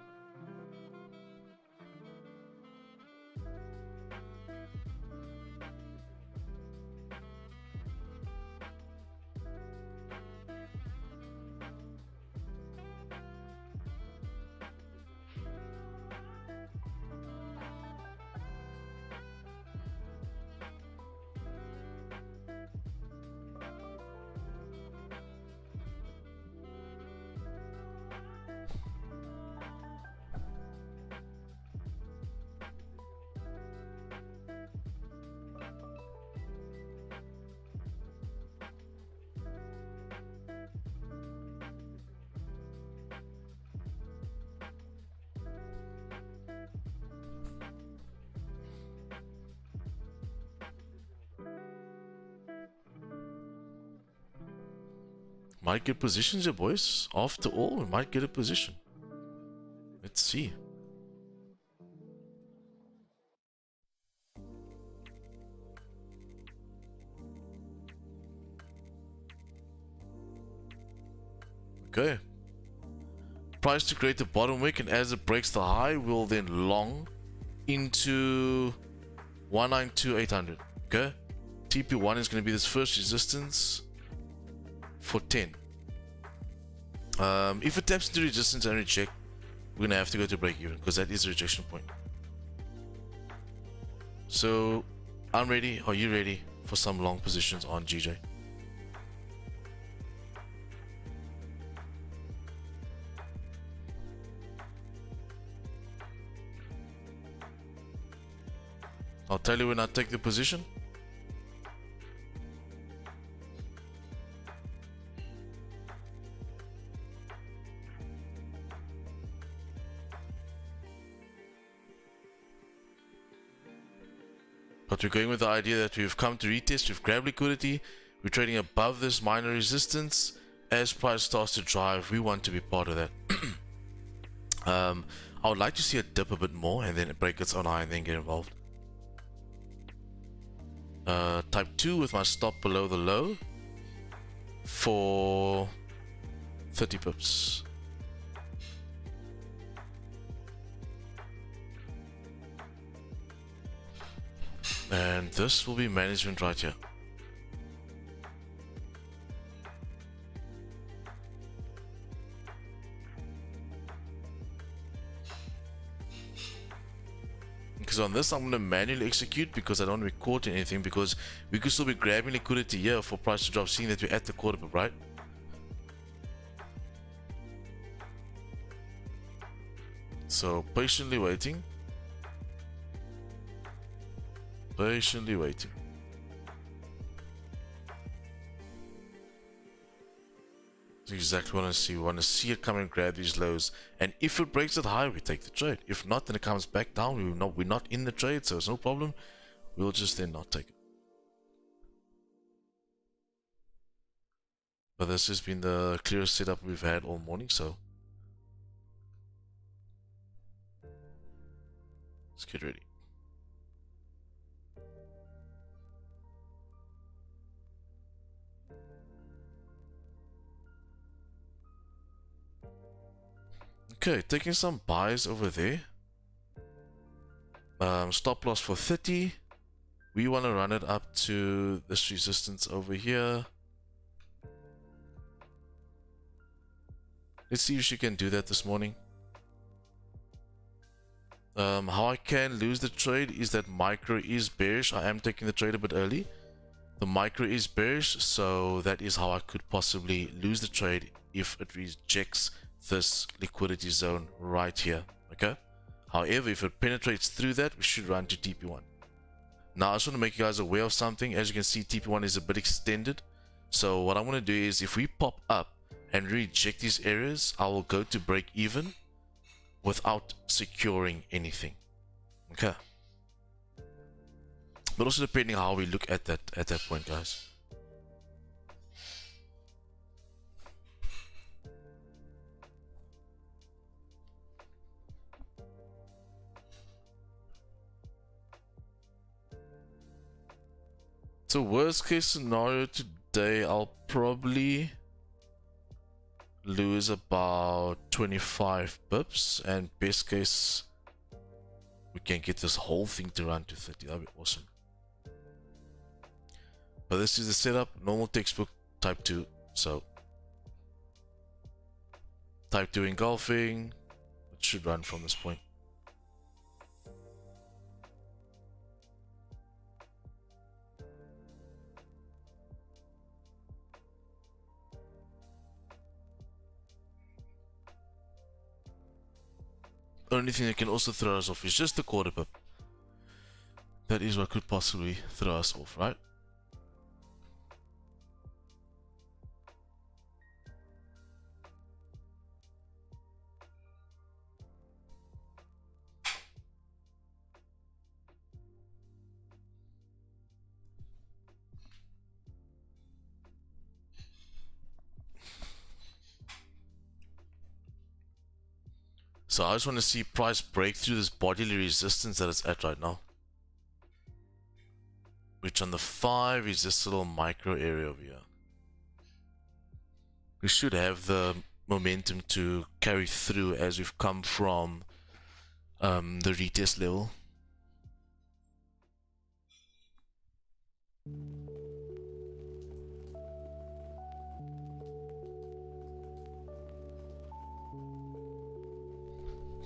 Might get positions here, boys. After all, we might get a position. Let's see. Okay. Price to create the bottom wick, and as it breaks the high, we'll then long into 192,800. Okay. TP1 is going to be this first resistance for 10. If it taps into resistance and reject, we're gonna have to go to break even because that is a rejection point. So I'm ready. Are you ready for some long positions on GJ? I'll tell you when I take the position. But we're going with the idea that we've come to retest, we've grabbed liquidity, we're trading above this minor resistance. As price starts to drive, we want to be part of that. I would like to see it dip a bit more and then it break its own high and then get involved. Type 2 with my stop below the low for 30 pips. And this will be management right here. Because on this I'm going to manually execute because I don't want to be caught in anything, because we could still be grabbing liquidity here for price to drop, seeing that we're at the quarter pip, right? So patiently waiting. Patiently waiting. That's exactly what I see. We want to see it come and grab these lows, and if it breaks it high, we take the trade. If not, then it comes back down. We're not in the trade, so it's no problem. We'll just then not take it. But this has been the clearest setup we've had all morning, so let's get ready. Okay, taking some buys over there. Stop loss for 30. We want to run it up to this resistance over here. Let's see if she can do that this morning. How I can lose the trade is that micro is bearish. I am taking the trade a bit early. The micro is bearish, so that is how I could possibly lose the trade if it rejects this liquidity zone right here. Okay, however, if it penetrates through that, we should run to TP1. Now I just want to make you guys aware of something. As you can see, TP1 is a bit extended, so what I want to do is, if we pop up and reject these areas, I will go to break even without securing anything. Okay, but also depending how we look at that point, guys. So worst case scenario today, I'll probably lose about 25 pips, and best case we can get this whole thing to run to 30. That'd be awesome. But this is the setup, normal textbook type 2. So type 2 engulfing, it should run from this point. Only thing that can also throw us off is just the quarter pip. That is what could possibly throw us off, right? So I just want to see price break through this bodily resistance that it's at right now, which on the 5 is this little micro area over here. We should have the momentum to carry through as we've come from the retest level.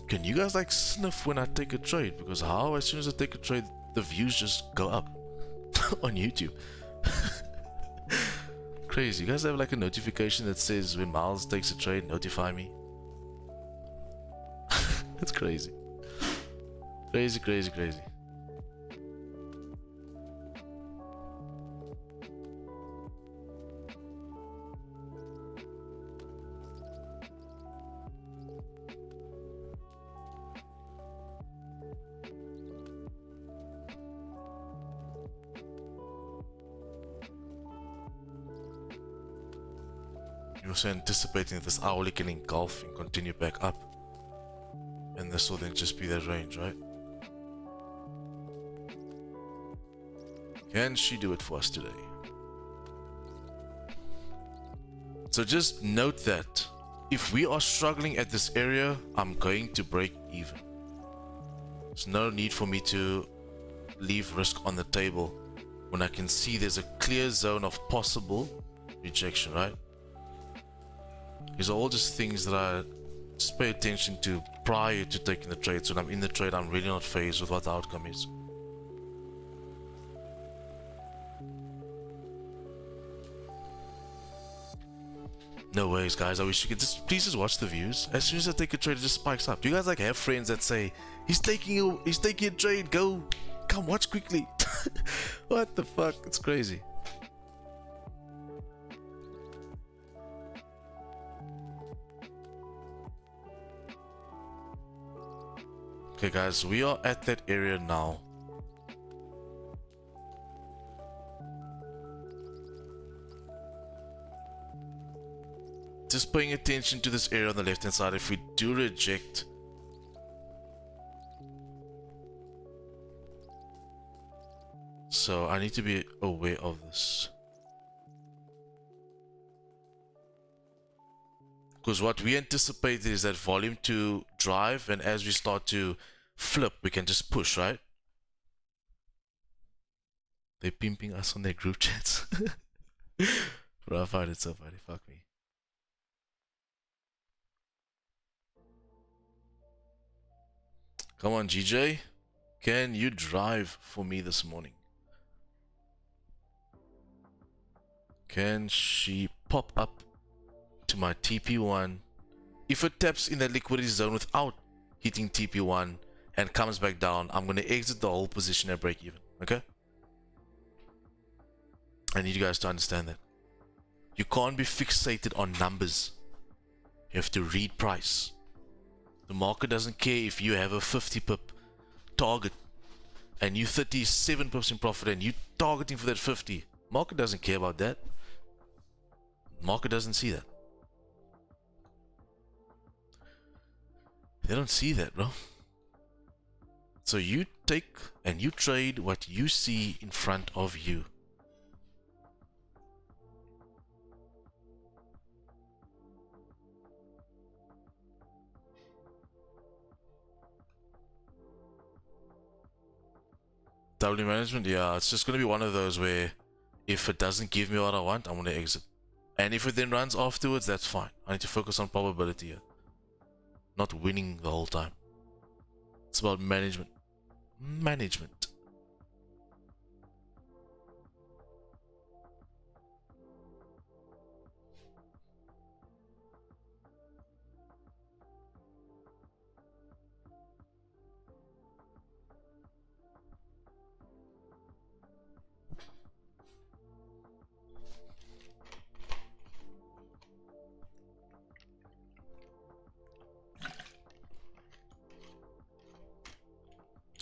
Can you guys like sniff when I take a trade? Because how, as soon as I take a trade, the views just go up on YouTube. Crazy. You guys have like a notification that says when Miles takes a trade, notify me. That's crazy. Crazy, crazy, crazy. You're also anticipating that this hourly can engulf and continue back up. And this will then just be that range, right? Can she do it for us today? So just note that if we are struggling at this area, I'm going to break even. There's no need for me to leave risk on the table when I can see there's a clear zone of possible rejection, right? These are all just things that I just pay attention to prior to taking the trade. So when I'm in the trade, I'm really not fazed with what the outcome is. No ways, guys. I wish you could just please just watch the views. As soon as I take a trade, it just spikes up. Do you guys like have friends that say he's taking a trade? Go, come watch quickly. What the fuck? It's crazy. Okay, guys, we are at that area now. Just paying attention to this area on the left hand side. If we do reject, so I need to be aware of this, because what we anticipated is that volume to drive, and as we start to flip, we can just push, right? They're pimping us on their group chats. Bro, I find it so funny. Fuck me. Come on, GJ. Can you drive for me this morning? Can she pop up to my TP1? If it taps in that liquidity zone without hitting TP1 and comes back down, I'm going to exit the whole position at break even. Okay? I need you guys to understand that. You can't be fixated on numbers. You have to read price. The market doesn't care if you have a 50 pip target and you 37 pips in profit and you targeting for that 50. Market doesn't care about that. Market doesn't see that. They don't see that, bro. So you take and you trade what you see in front of you. W management, yeah, it's just going to be one of those where if it doesn't give me what I want, I'm going to exit. And if it then runs afterwards, that's fine. I need to focus on probability here, not winning the whole time. It's about management. Management.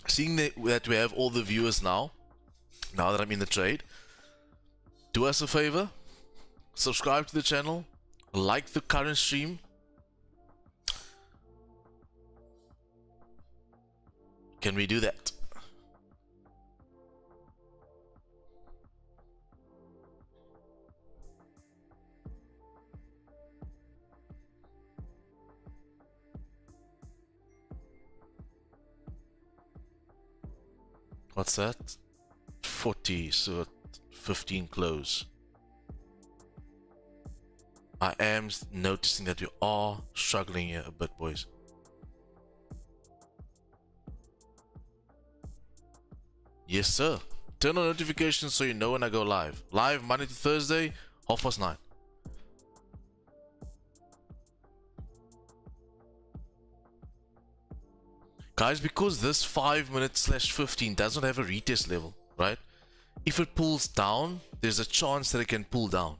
Seeing that we have all the viewers now that I'm in the trade, do us a favor, subscribe to the channel, like the current stream. Can we do that? What's that? 40, so 15 close. I am noticing that we are struggling here a bit, boys. Yes, sir. Turn on notifications so you know when I go live. Live Monday to Thursday, 9:30. Guys, because this 5 minutes /15 doesn't have a retest level, right? If it pulls down, there's a chance that it can pull down.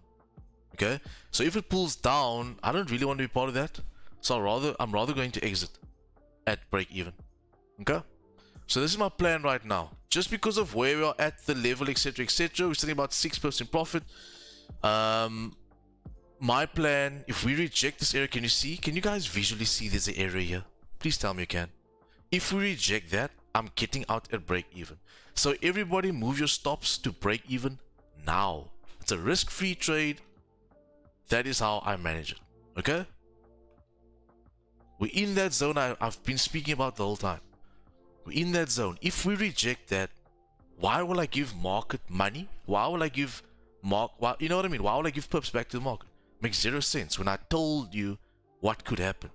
Okay? So if it pulls down, I don't really want to be part of that. So I'm rather going to exit at break even. Okay? So this is my plan right now. Just because of where we are at the level, etc., etc., we're sitting about 6% profit. my plan, if we reject this area, can you see? Can you guys visually see there's an area here? Please tell me you can. If we reject that, I'm getting out at break even. So everybody move your stops to break even now. It's a risk-free trade. That is how I manage it. Okay? We're in that zone I've been speaking about the whole time. We're in that zone. If we reject that, why will I give market money? Why will I give you know what I mean? Why will I give pips back to the market? Makes zero sense when I told you what could happen.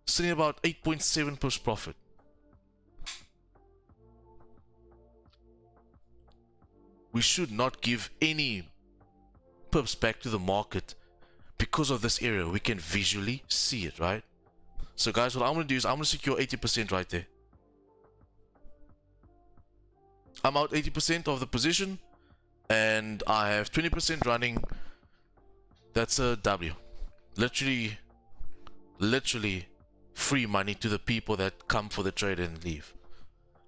Sitting about 8.7 pips profit. We should not give any pips back to the market because of this area. We can visually see it, right? So guys, what I'm going to do is I'm going to secure 80% right there. I'm out 80% of the position and I have 20% running. That's a W. Literally free money to the people that come for the trade and leave.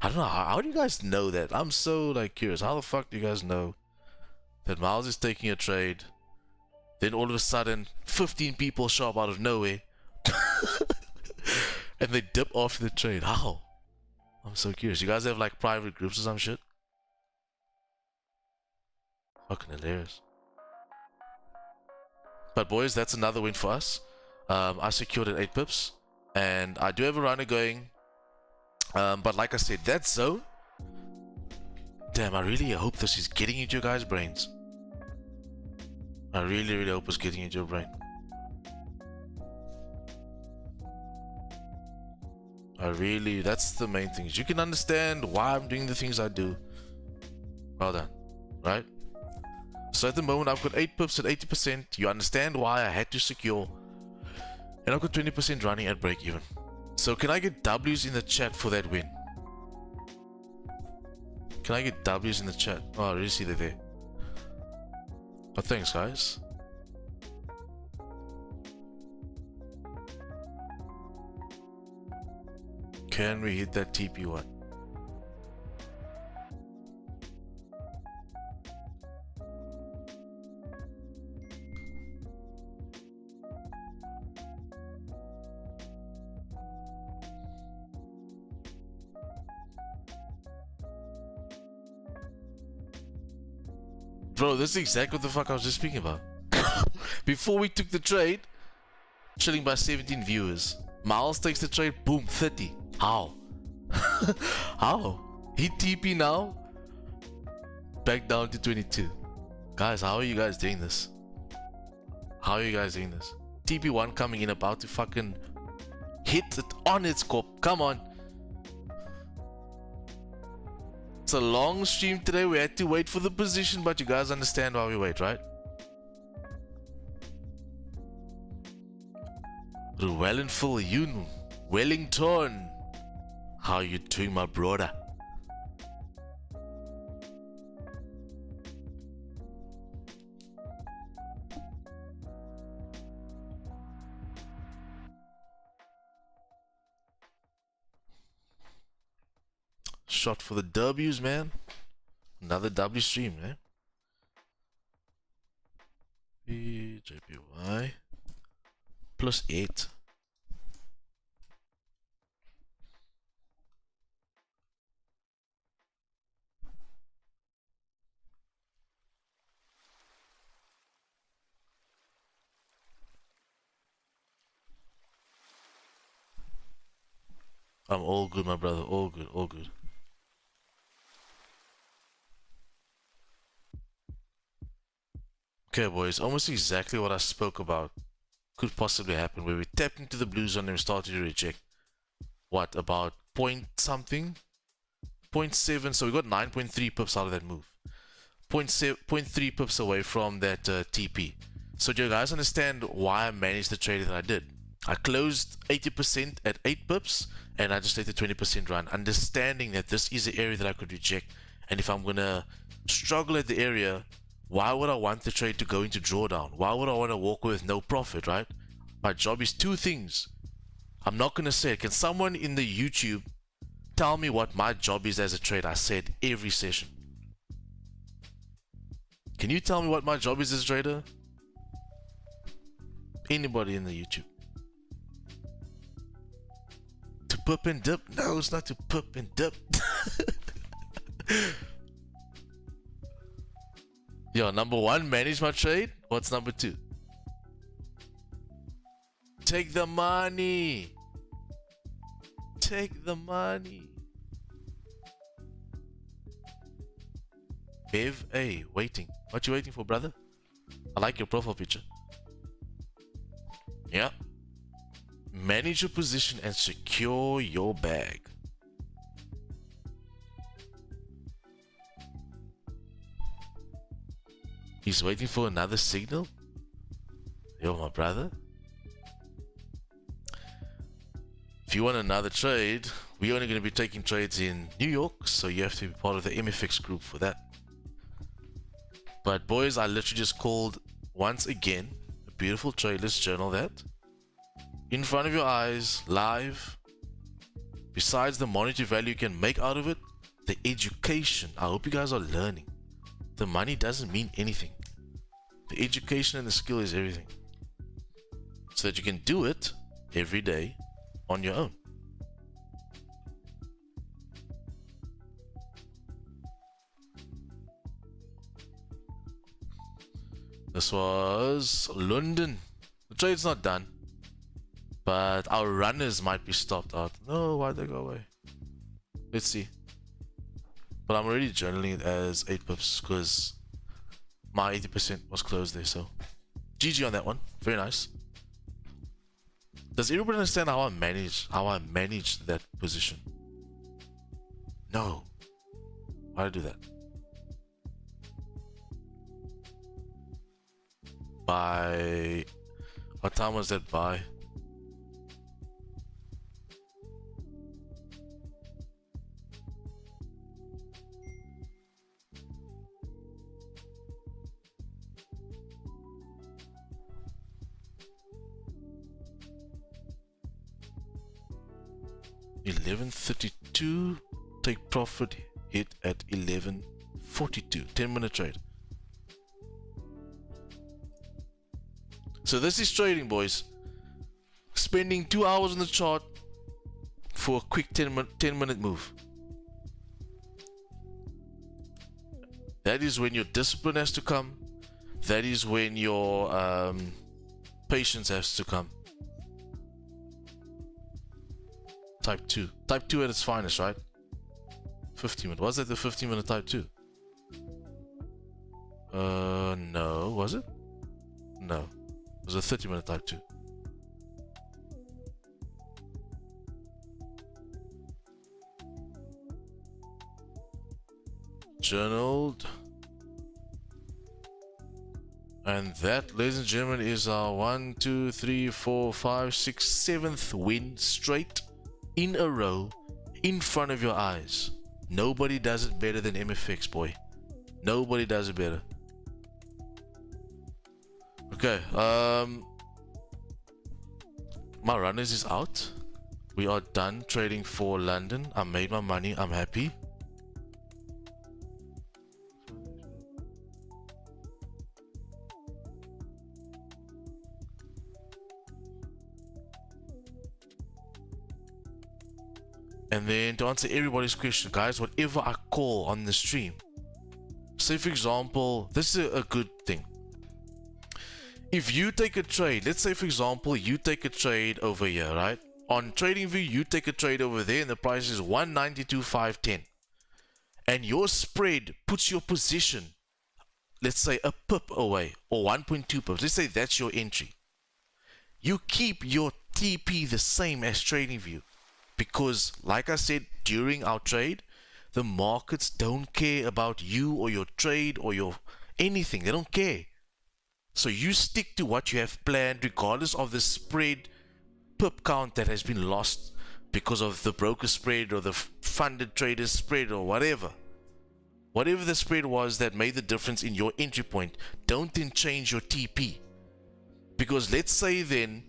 I don't know, how do you guys know that? I'm so like curious. How the fuck do you guys know that Miles is taking a trade, then all of a sudden 15 people show up out of nowhere and they dip off the trade? How? I'm so curious. You guys have like private groups or some shit? Fucking hilarious. But boys, that's another win for us. I secured at 8 pips and I do have a runner going. But like I said, that zone, damn, I really hope this is getting into your guys' brains. I really hope it's getting into your brain. That's the main thing. You can understand why I'm doing the things I do. Well done, right? So at the moment, I've got 8 pips at 80%. You understand why I had to secure. And I've got 20% running at break even. So can I get W's in the chat for that win? Can I get W's in the chat? Oh, I already see that there. Oh, thanks, guys. Can we hit that TP1? Bro, this is exactly what the fuck I was just speaking about. Before we took the trade, chilling by 17 viewers. Miles takes the trade, boom, 30. How? How? He TP now, back down to 22. Guys, how are you guys doing this? How are you guys doing this? TP1 coming in, about to fucking hit it on its corp. Come on. It's a long stream today. We had to wait for the position, but you guys understand why we wait, right? Wellington. How you doing, my brother? Shot for the W's, man. Another W stream, man. JPY +8. I'm all good, my brother. All good, all good. Okay, boys, almost exactly what I spoke about could possibly happen, where we tapped into the blue zone and started to reject. What, about point something? 0.7, so we got 9.3 pips out of that move. 0.3 pips away from that TP. So do you guys understand why I managed the trade that I did? I closed 80% at 8 pips, and I just let the 20% run, understanding that this is the area that I could reject. And if I'm gonna struggle at the area, why would I want the trade to go into drawdown? Why would I want to walk with no profit, right? My job is two things. I'm not gonna say it. Can someone in the YouTube tell me what my job is as a trader? I said every session. Can you tell me what my job is as a trader? Anybody in the YouTube? To pip and dip? No, it's not to pip and dip. Yo, number one, manage my trade. What's number two? Take the money. Take the money. Bev, hey, waiting. What you waiting for, brother? I like your profile picture. Yeah. Manage your position and secure your bag. He's waiting for another signal? Yo, my brother. If you want another trade, we're only going to be taking trades in New York, so you have to be part of the MFX group for that. But boys, I literally just called once again a beautiful trade. Let's journal that. In front of your eyes, live. Besides the monetary value you can make out of it, the education. I hope you guys are learning. The money doesn't mean anything. The education and the skill is everything. So that you can do it every day on your own. This was London. The trade's not done. But our runners might be stopped out. No, why'd they go away? Let's see. But I'm already journaling it as 8 pips because my 80% was closed there. So GG on that one. Very nice. Does everybody understand how I managed that position? No. Why did I do that? By what time was that by? $11.32. Take profit hit at $11.42. 10-minute trade. So this is trading, boys. Spending 2 hours on the chart for a quick 10-minute move. That is when your discipline has to come. That is when your patience has to come. Type 2. Type 2 at its finest, right? 15-minute. Was that the 15-minute type 2? No. Was it? No. It was a 30-minute type 2. Journaled. And that, ladies and gentlemen, is our 1, 2, 3, 4, 5, 6, 7th win straight in a row in front of your eyes. Nobody does it better than MFX, boy. Nobody does it better. Okay, my runners is out. We are done trading for London. I made my money. I'm happy. And then to answer everybody's question, guys, whatever I call on the stream, say for example, this is a good thing. If you take a trade, let's say for example, you take a trade over here, right? On TradingView, you take a trade over there and the price is 192.510. And your spread puts your position, let's say a pip away or 1.2 pips. Let's say that's your entry. You keep your TP the same as TradingView. Because, like I said, during our trade, the markets don't care about you or your trade or your anything. They don't care. So you stick to what you have planned regardless of the spread pip count that has been lost because of the broker spread or the funded traders spread or whatever. Whatever the spread was that made the difference in your entry point, don't then change your TP. Because let's say then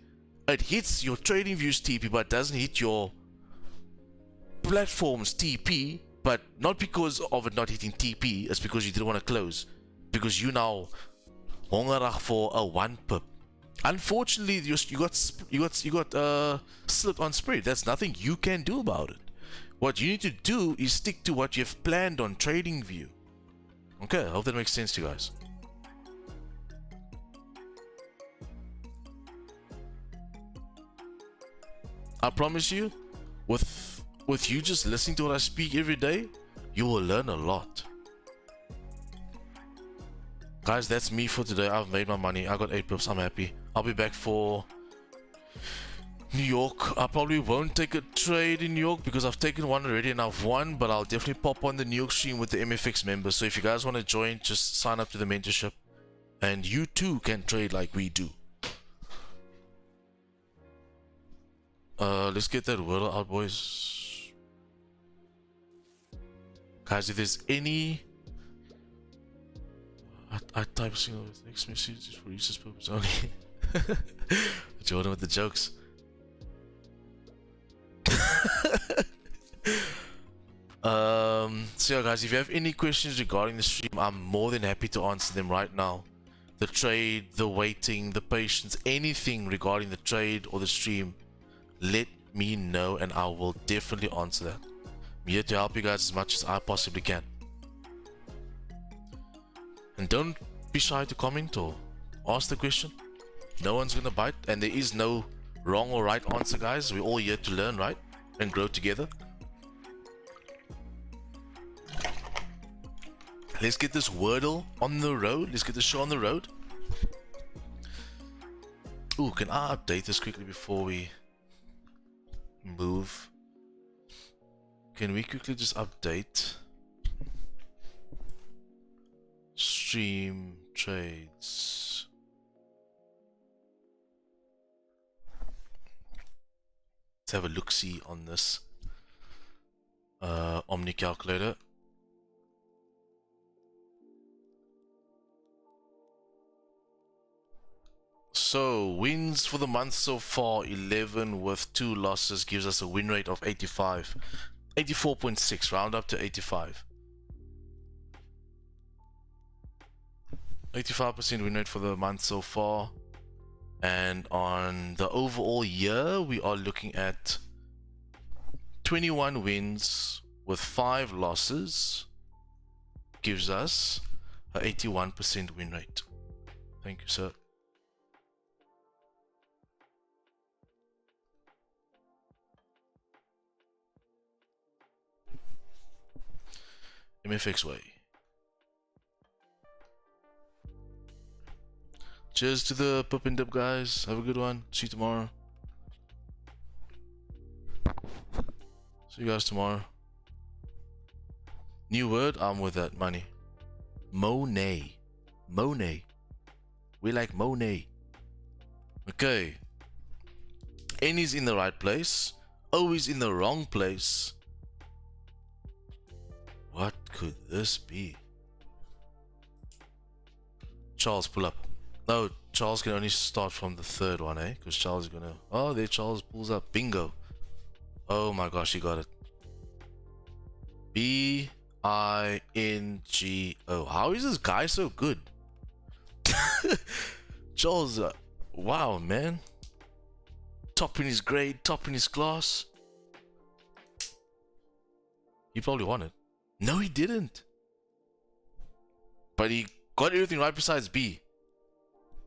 it hits your TradingView's TP but doesn't hit your platform's TP, but not because of it not hitting TP, it's because you didn't want to close, because you now hongerag for a 1 pip Unfortunately, you got slipped on spread. That's nothing you can do about it. What you need to do is stick to what you've planned on TradingView. Okay, I hope that makes sense to you guys. I promise you, with you just listening to what I speak every day, you will learn a lot. Guys, that's me for today. I've made my money. I got 8 pips. I'm happy. I'll be back for New York. I probably won't take a trade in New York because I've taken one already and I've won, but I'll definitely pop on the New York stream with the MFX members. So if you guys want to join, just sign up to the mentorship and you too can trade like we do. Let's get that wordle out, boys. Guys, if there's any... I type a single with text messages for research purposes only. Jordan with the jokes. So yeah, guys, if you have any questions regarding the stream, I'm more than happy to answer them right now. The trade, the waiting, the patience, anything regarding the trade or the stream, let me know and I will definitely answer that. I'm here to help you guys as much as I possibly can. And don't be shy to comment or ask the question. No one's gonna bite, and there is no wrong or right answer, guys. We're all here to learn, right? And grow together. Let's get this Wordle on the road. Let's get the show on the road. Ooh, can I update this quickly before we move? Can we quickly just update stream trades? Let's have a look-see on this Omni calculator. So wins for the month so far 11 with 2 losses gives us a win rate of 85, 84.6, round up to 85. 85% win rate for the month so far, and on the overall year we are looking at 21 wins with 5 losses gives us a 81% win rate. Thank you, sir. MFX way. Cheers to the pup and dip, guys. Have a good one. See you tomorrow. See you guys tomorrow. New word, I'm with that. Money. Monet. Monet. We like Monet. Okay. N is in the right place. O is in the wrong place. What could this be? Charles, pull up. No, Charles can only start from the third one, eh? Because Charles is gonna... Oh, there Charles pulls up. Bingo. Oh my gosh, he got it. B-I-N-G-O. How is this guy so good? Charles, wow, man. Top in his grade, top in his class. He probably won it. No, he didn't. But he got everything right besides B.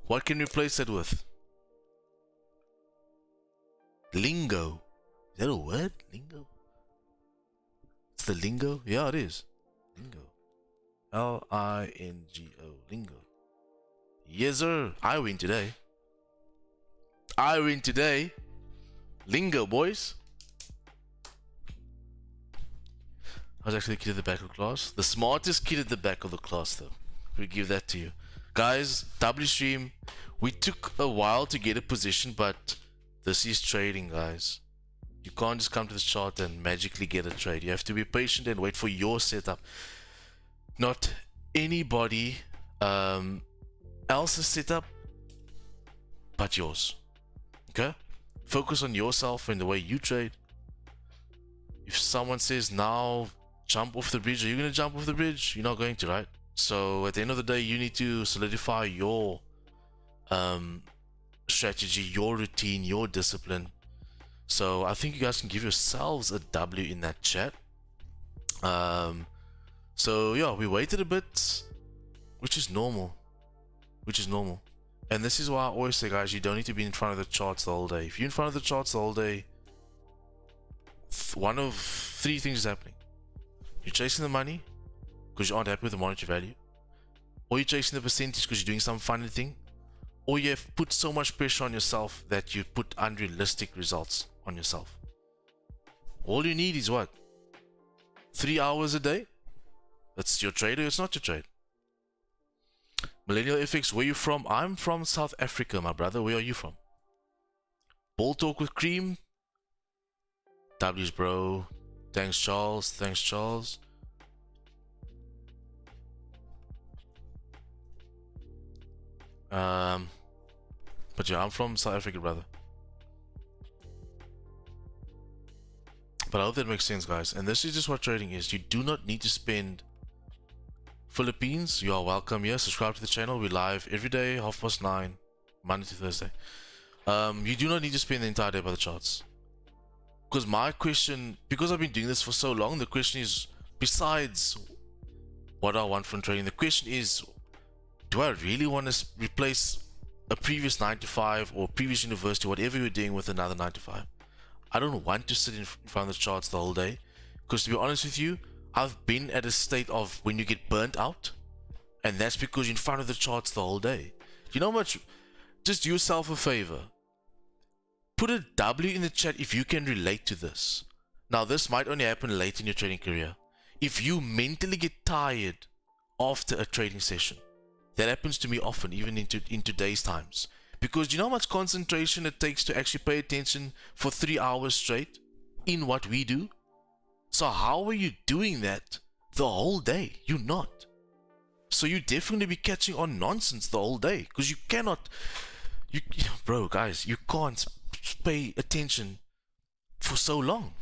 What can we replace that with? Lingo. Is that a word? Lingo? It's the lingo? Yeah, it is. Lingo. L-I-N-G-O. Lingo. Yes, sir. I win today. I win today. Lingo, boys. I was actually the kid at the back of the class. The smartest kid at the back of the class, though. We give that to you. Guys, W stream. We took a while to get a position, but this is trading, guys. You can't just come to this chart and magically get a trade. You have to be patient and wait for your setup. Not anybody else's setup, but yours. Okay? Focus on yourself and the way you trade. If someone says now jump off the bridge, are you going to jump off the bridge? You're not going to, right? So at the end of the day, you need to solidify your strategy, your routine, your discipline. So I think you guys can give yourselves a W in that chat. So yeah, we waited a bit, which is normal. And this is why I always say, guys, you don't need to be in front of the charts the whole day. If you're in front of the charts the whole day, one of three things is happening. You're chasing the money because you aren't happy with the monetary value, or you're chasing the percentage because you're doing some funny thing, or you have put so much pressure on yourself that you put unrealistic results on yourself. All you need is what? 3 hours a day? That's your trade or it's not your trade. Millennial FX, where you from? I'm from South Africa, my brother. Where are you from? Ball talk with cream. W's, bro. Thanks, Charles. Thanks, Charles. But yeah, I'm from South Africa, brother. But I hope that makes sense, guys. And this is just what trading is. You do not need to spend. Philippines, you are welcome here. Subscribe to the channel. We're live every day, 9:30, Monday to Thursday. You do not need to spend the entire day by the charts. Because my question, because I've been doing this for so long, the question is, besides what I want from trading, the question is, do I really want to replace a previous 9 to 5 or previous university, whatever you're doing, with another 9 to 5? I don't want to sit in front of the charts the whole day. Because to be honest with you, I've been at a state of when you get burnt out, and that's because you're in front of the charts the whole day. You know how much? Just do yourself a favor. Put a W in the chat if you can relate to this. Now, this might only happen late in your trading career. If you mentally get tired after a trading session, that happens to me often, even in today's times. Because you know how much concentration it takes to actually pay attention for 3 hours straight in what we do? So how are you doing that the whole day? You're not. So you definitely be catching on nonsense the whole day, because you cannot, bro, guys, you can't pay attention for so long.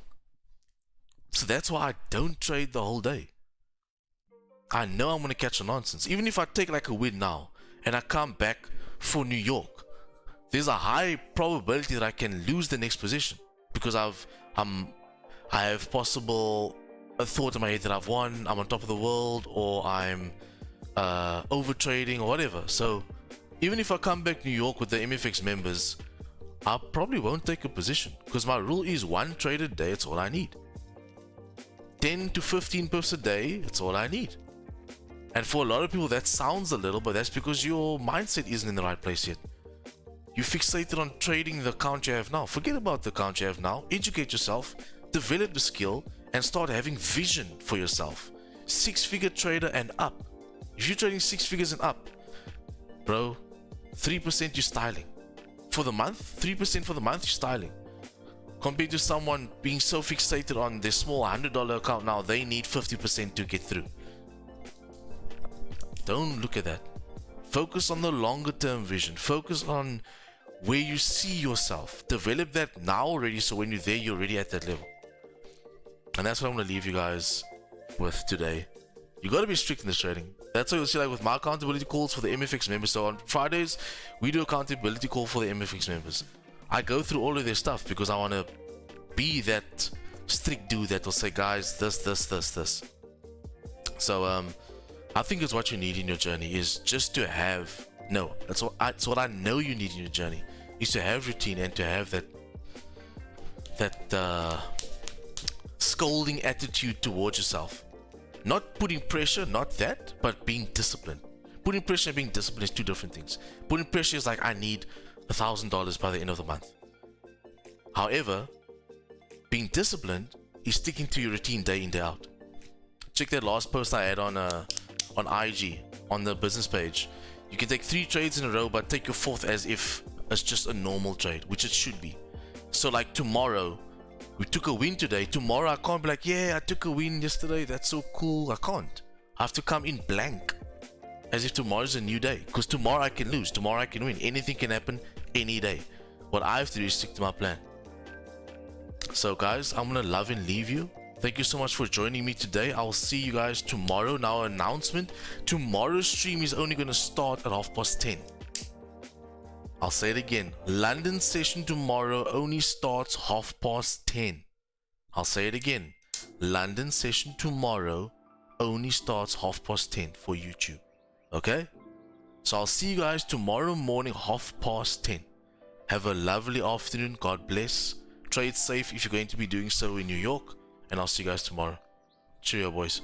So that's why I don't trade the whole day. I know I'm gonna catch on nonsense. Even if I take like a win now and I come back for New York, there's a high probability that I can lose the next position because I have possible a thought in my head that I've won, I'm on top of the world, or I'm over trading or whatever. So even if I come back New York with the MFX members, I probably won't take a position because my rule is 1 trade a day. It's all I need. 10 to 15 pips a day. It's all I need. And for a lot of people that sounds a little, but that's because your mindset isn't in the right place yet. You fixated on trading the account you have now. Forget about the account you have now. Educate yourself, develop the skill, and start having vision for yourself. 6-figure trader and up. If you're trading 6 figures and up, bro, 3% you're styling. For the month, 3% for the month you're styling. Compared to someone being so fixated on their small $100 account now, they need 50% to get through. Don't look at that. Focus on the longer term vision. Focus on where you see yourself. Develop that now already, so when you're there, you're already at that level. And that's what I'm going to leave you guys with today. You got to be strict in this trading. That's what you'll see, like with my accountability calls for the MFX members. So on Fridays, we do accountability call for the MFX members. I go through all of their stuff because I want to be that strict dude that will say, guys, this. So I think it's what you need in your journey, is just to have, that's what I know you need in your journey, is to have routine and to have that scolding attitude towards yourself. Not putting pressure, not that, but being disciplined. Putting pressure and being disciplined is two different things. Putting pressure is like, I need $1,000 by the end of the month. However, being disciplined is sticking to your routine day in, day out. Check that last post I had on IG, on the business page. You can take 3 trades in a row, but take your 4th as if it's just a normal trade, which it should be. So like tomorrow, we took a win today. Tomorrow I can't be like, yeah, I took a win yesterday, that's so cool. I can't. I have to come in blank, as if tomorrow's a new day, because tomorrow I can lose, tomorrow I can win. Anything can happen any day. What I have to do is stick to my plan. So guys, I'm gonna love and leave you. Thank you so much for joining me today. I'll see you guys tomorrow. Now, announcement, tomorrow's stream is only going to start at 10:30. I'll say it again. London session tomorrow only starts 10:30. I'll say it again. London session tomorrow only starts 10:30 for YouTube. Okay? So I'll see you guys tomorrow morning 10:30. Have a lovely afternoon. God bless. Trade safe if you're going to be doing so in New York. And I'll see you guys tomorrow. Cheerio, boys.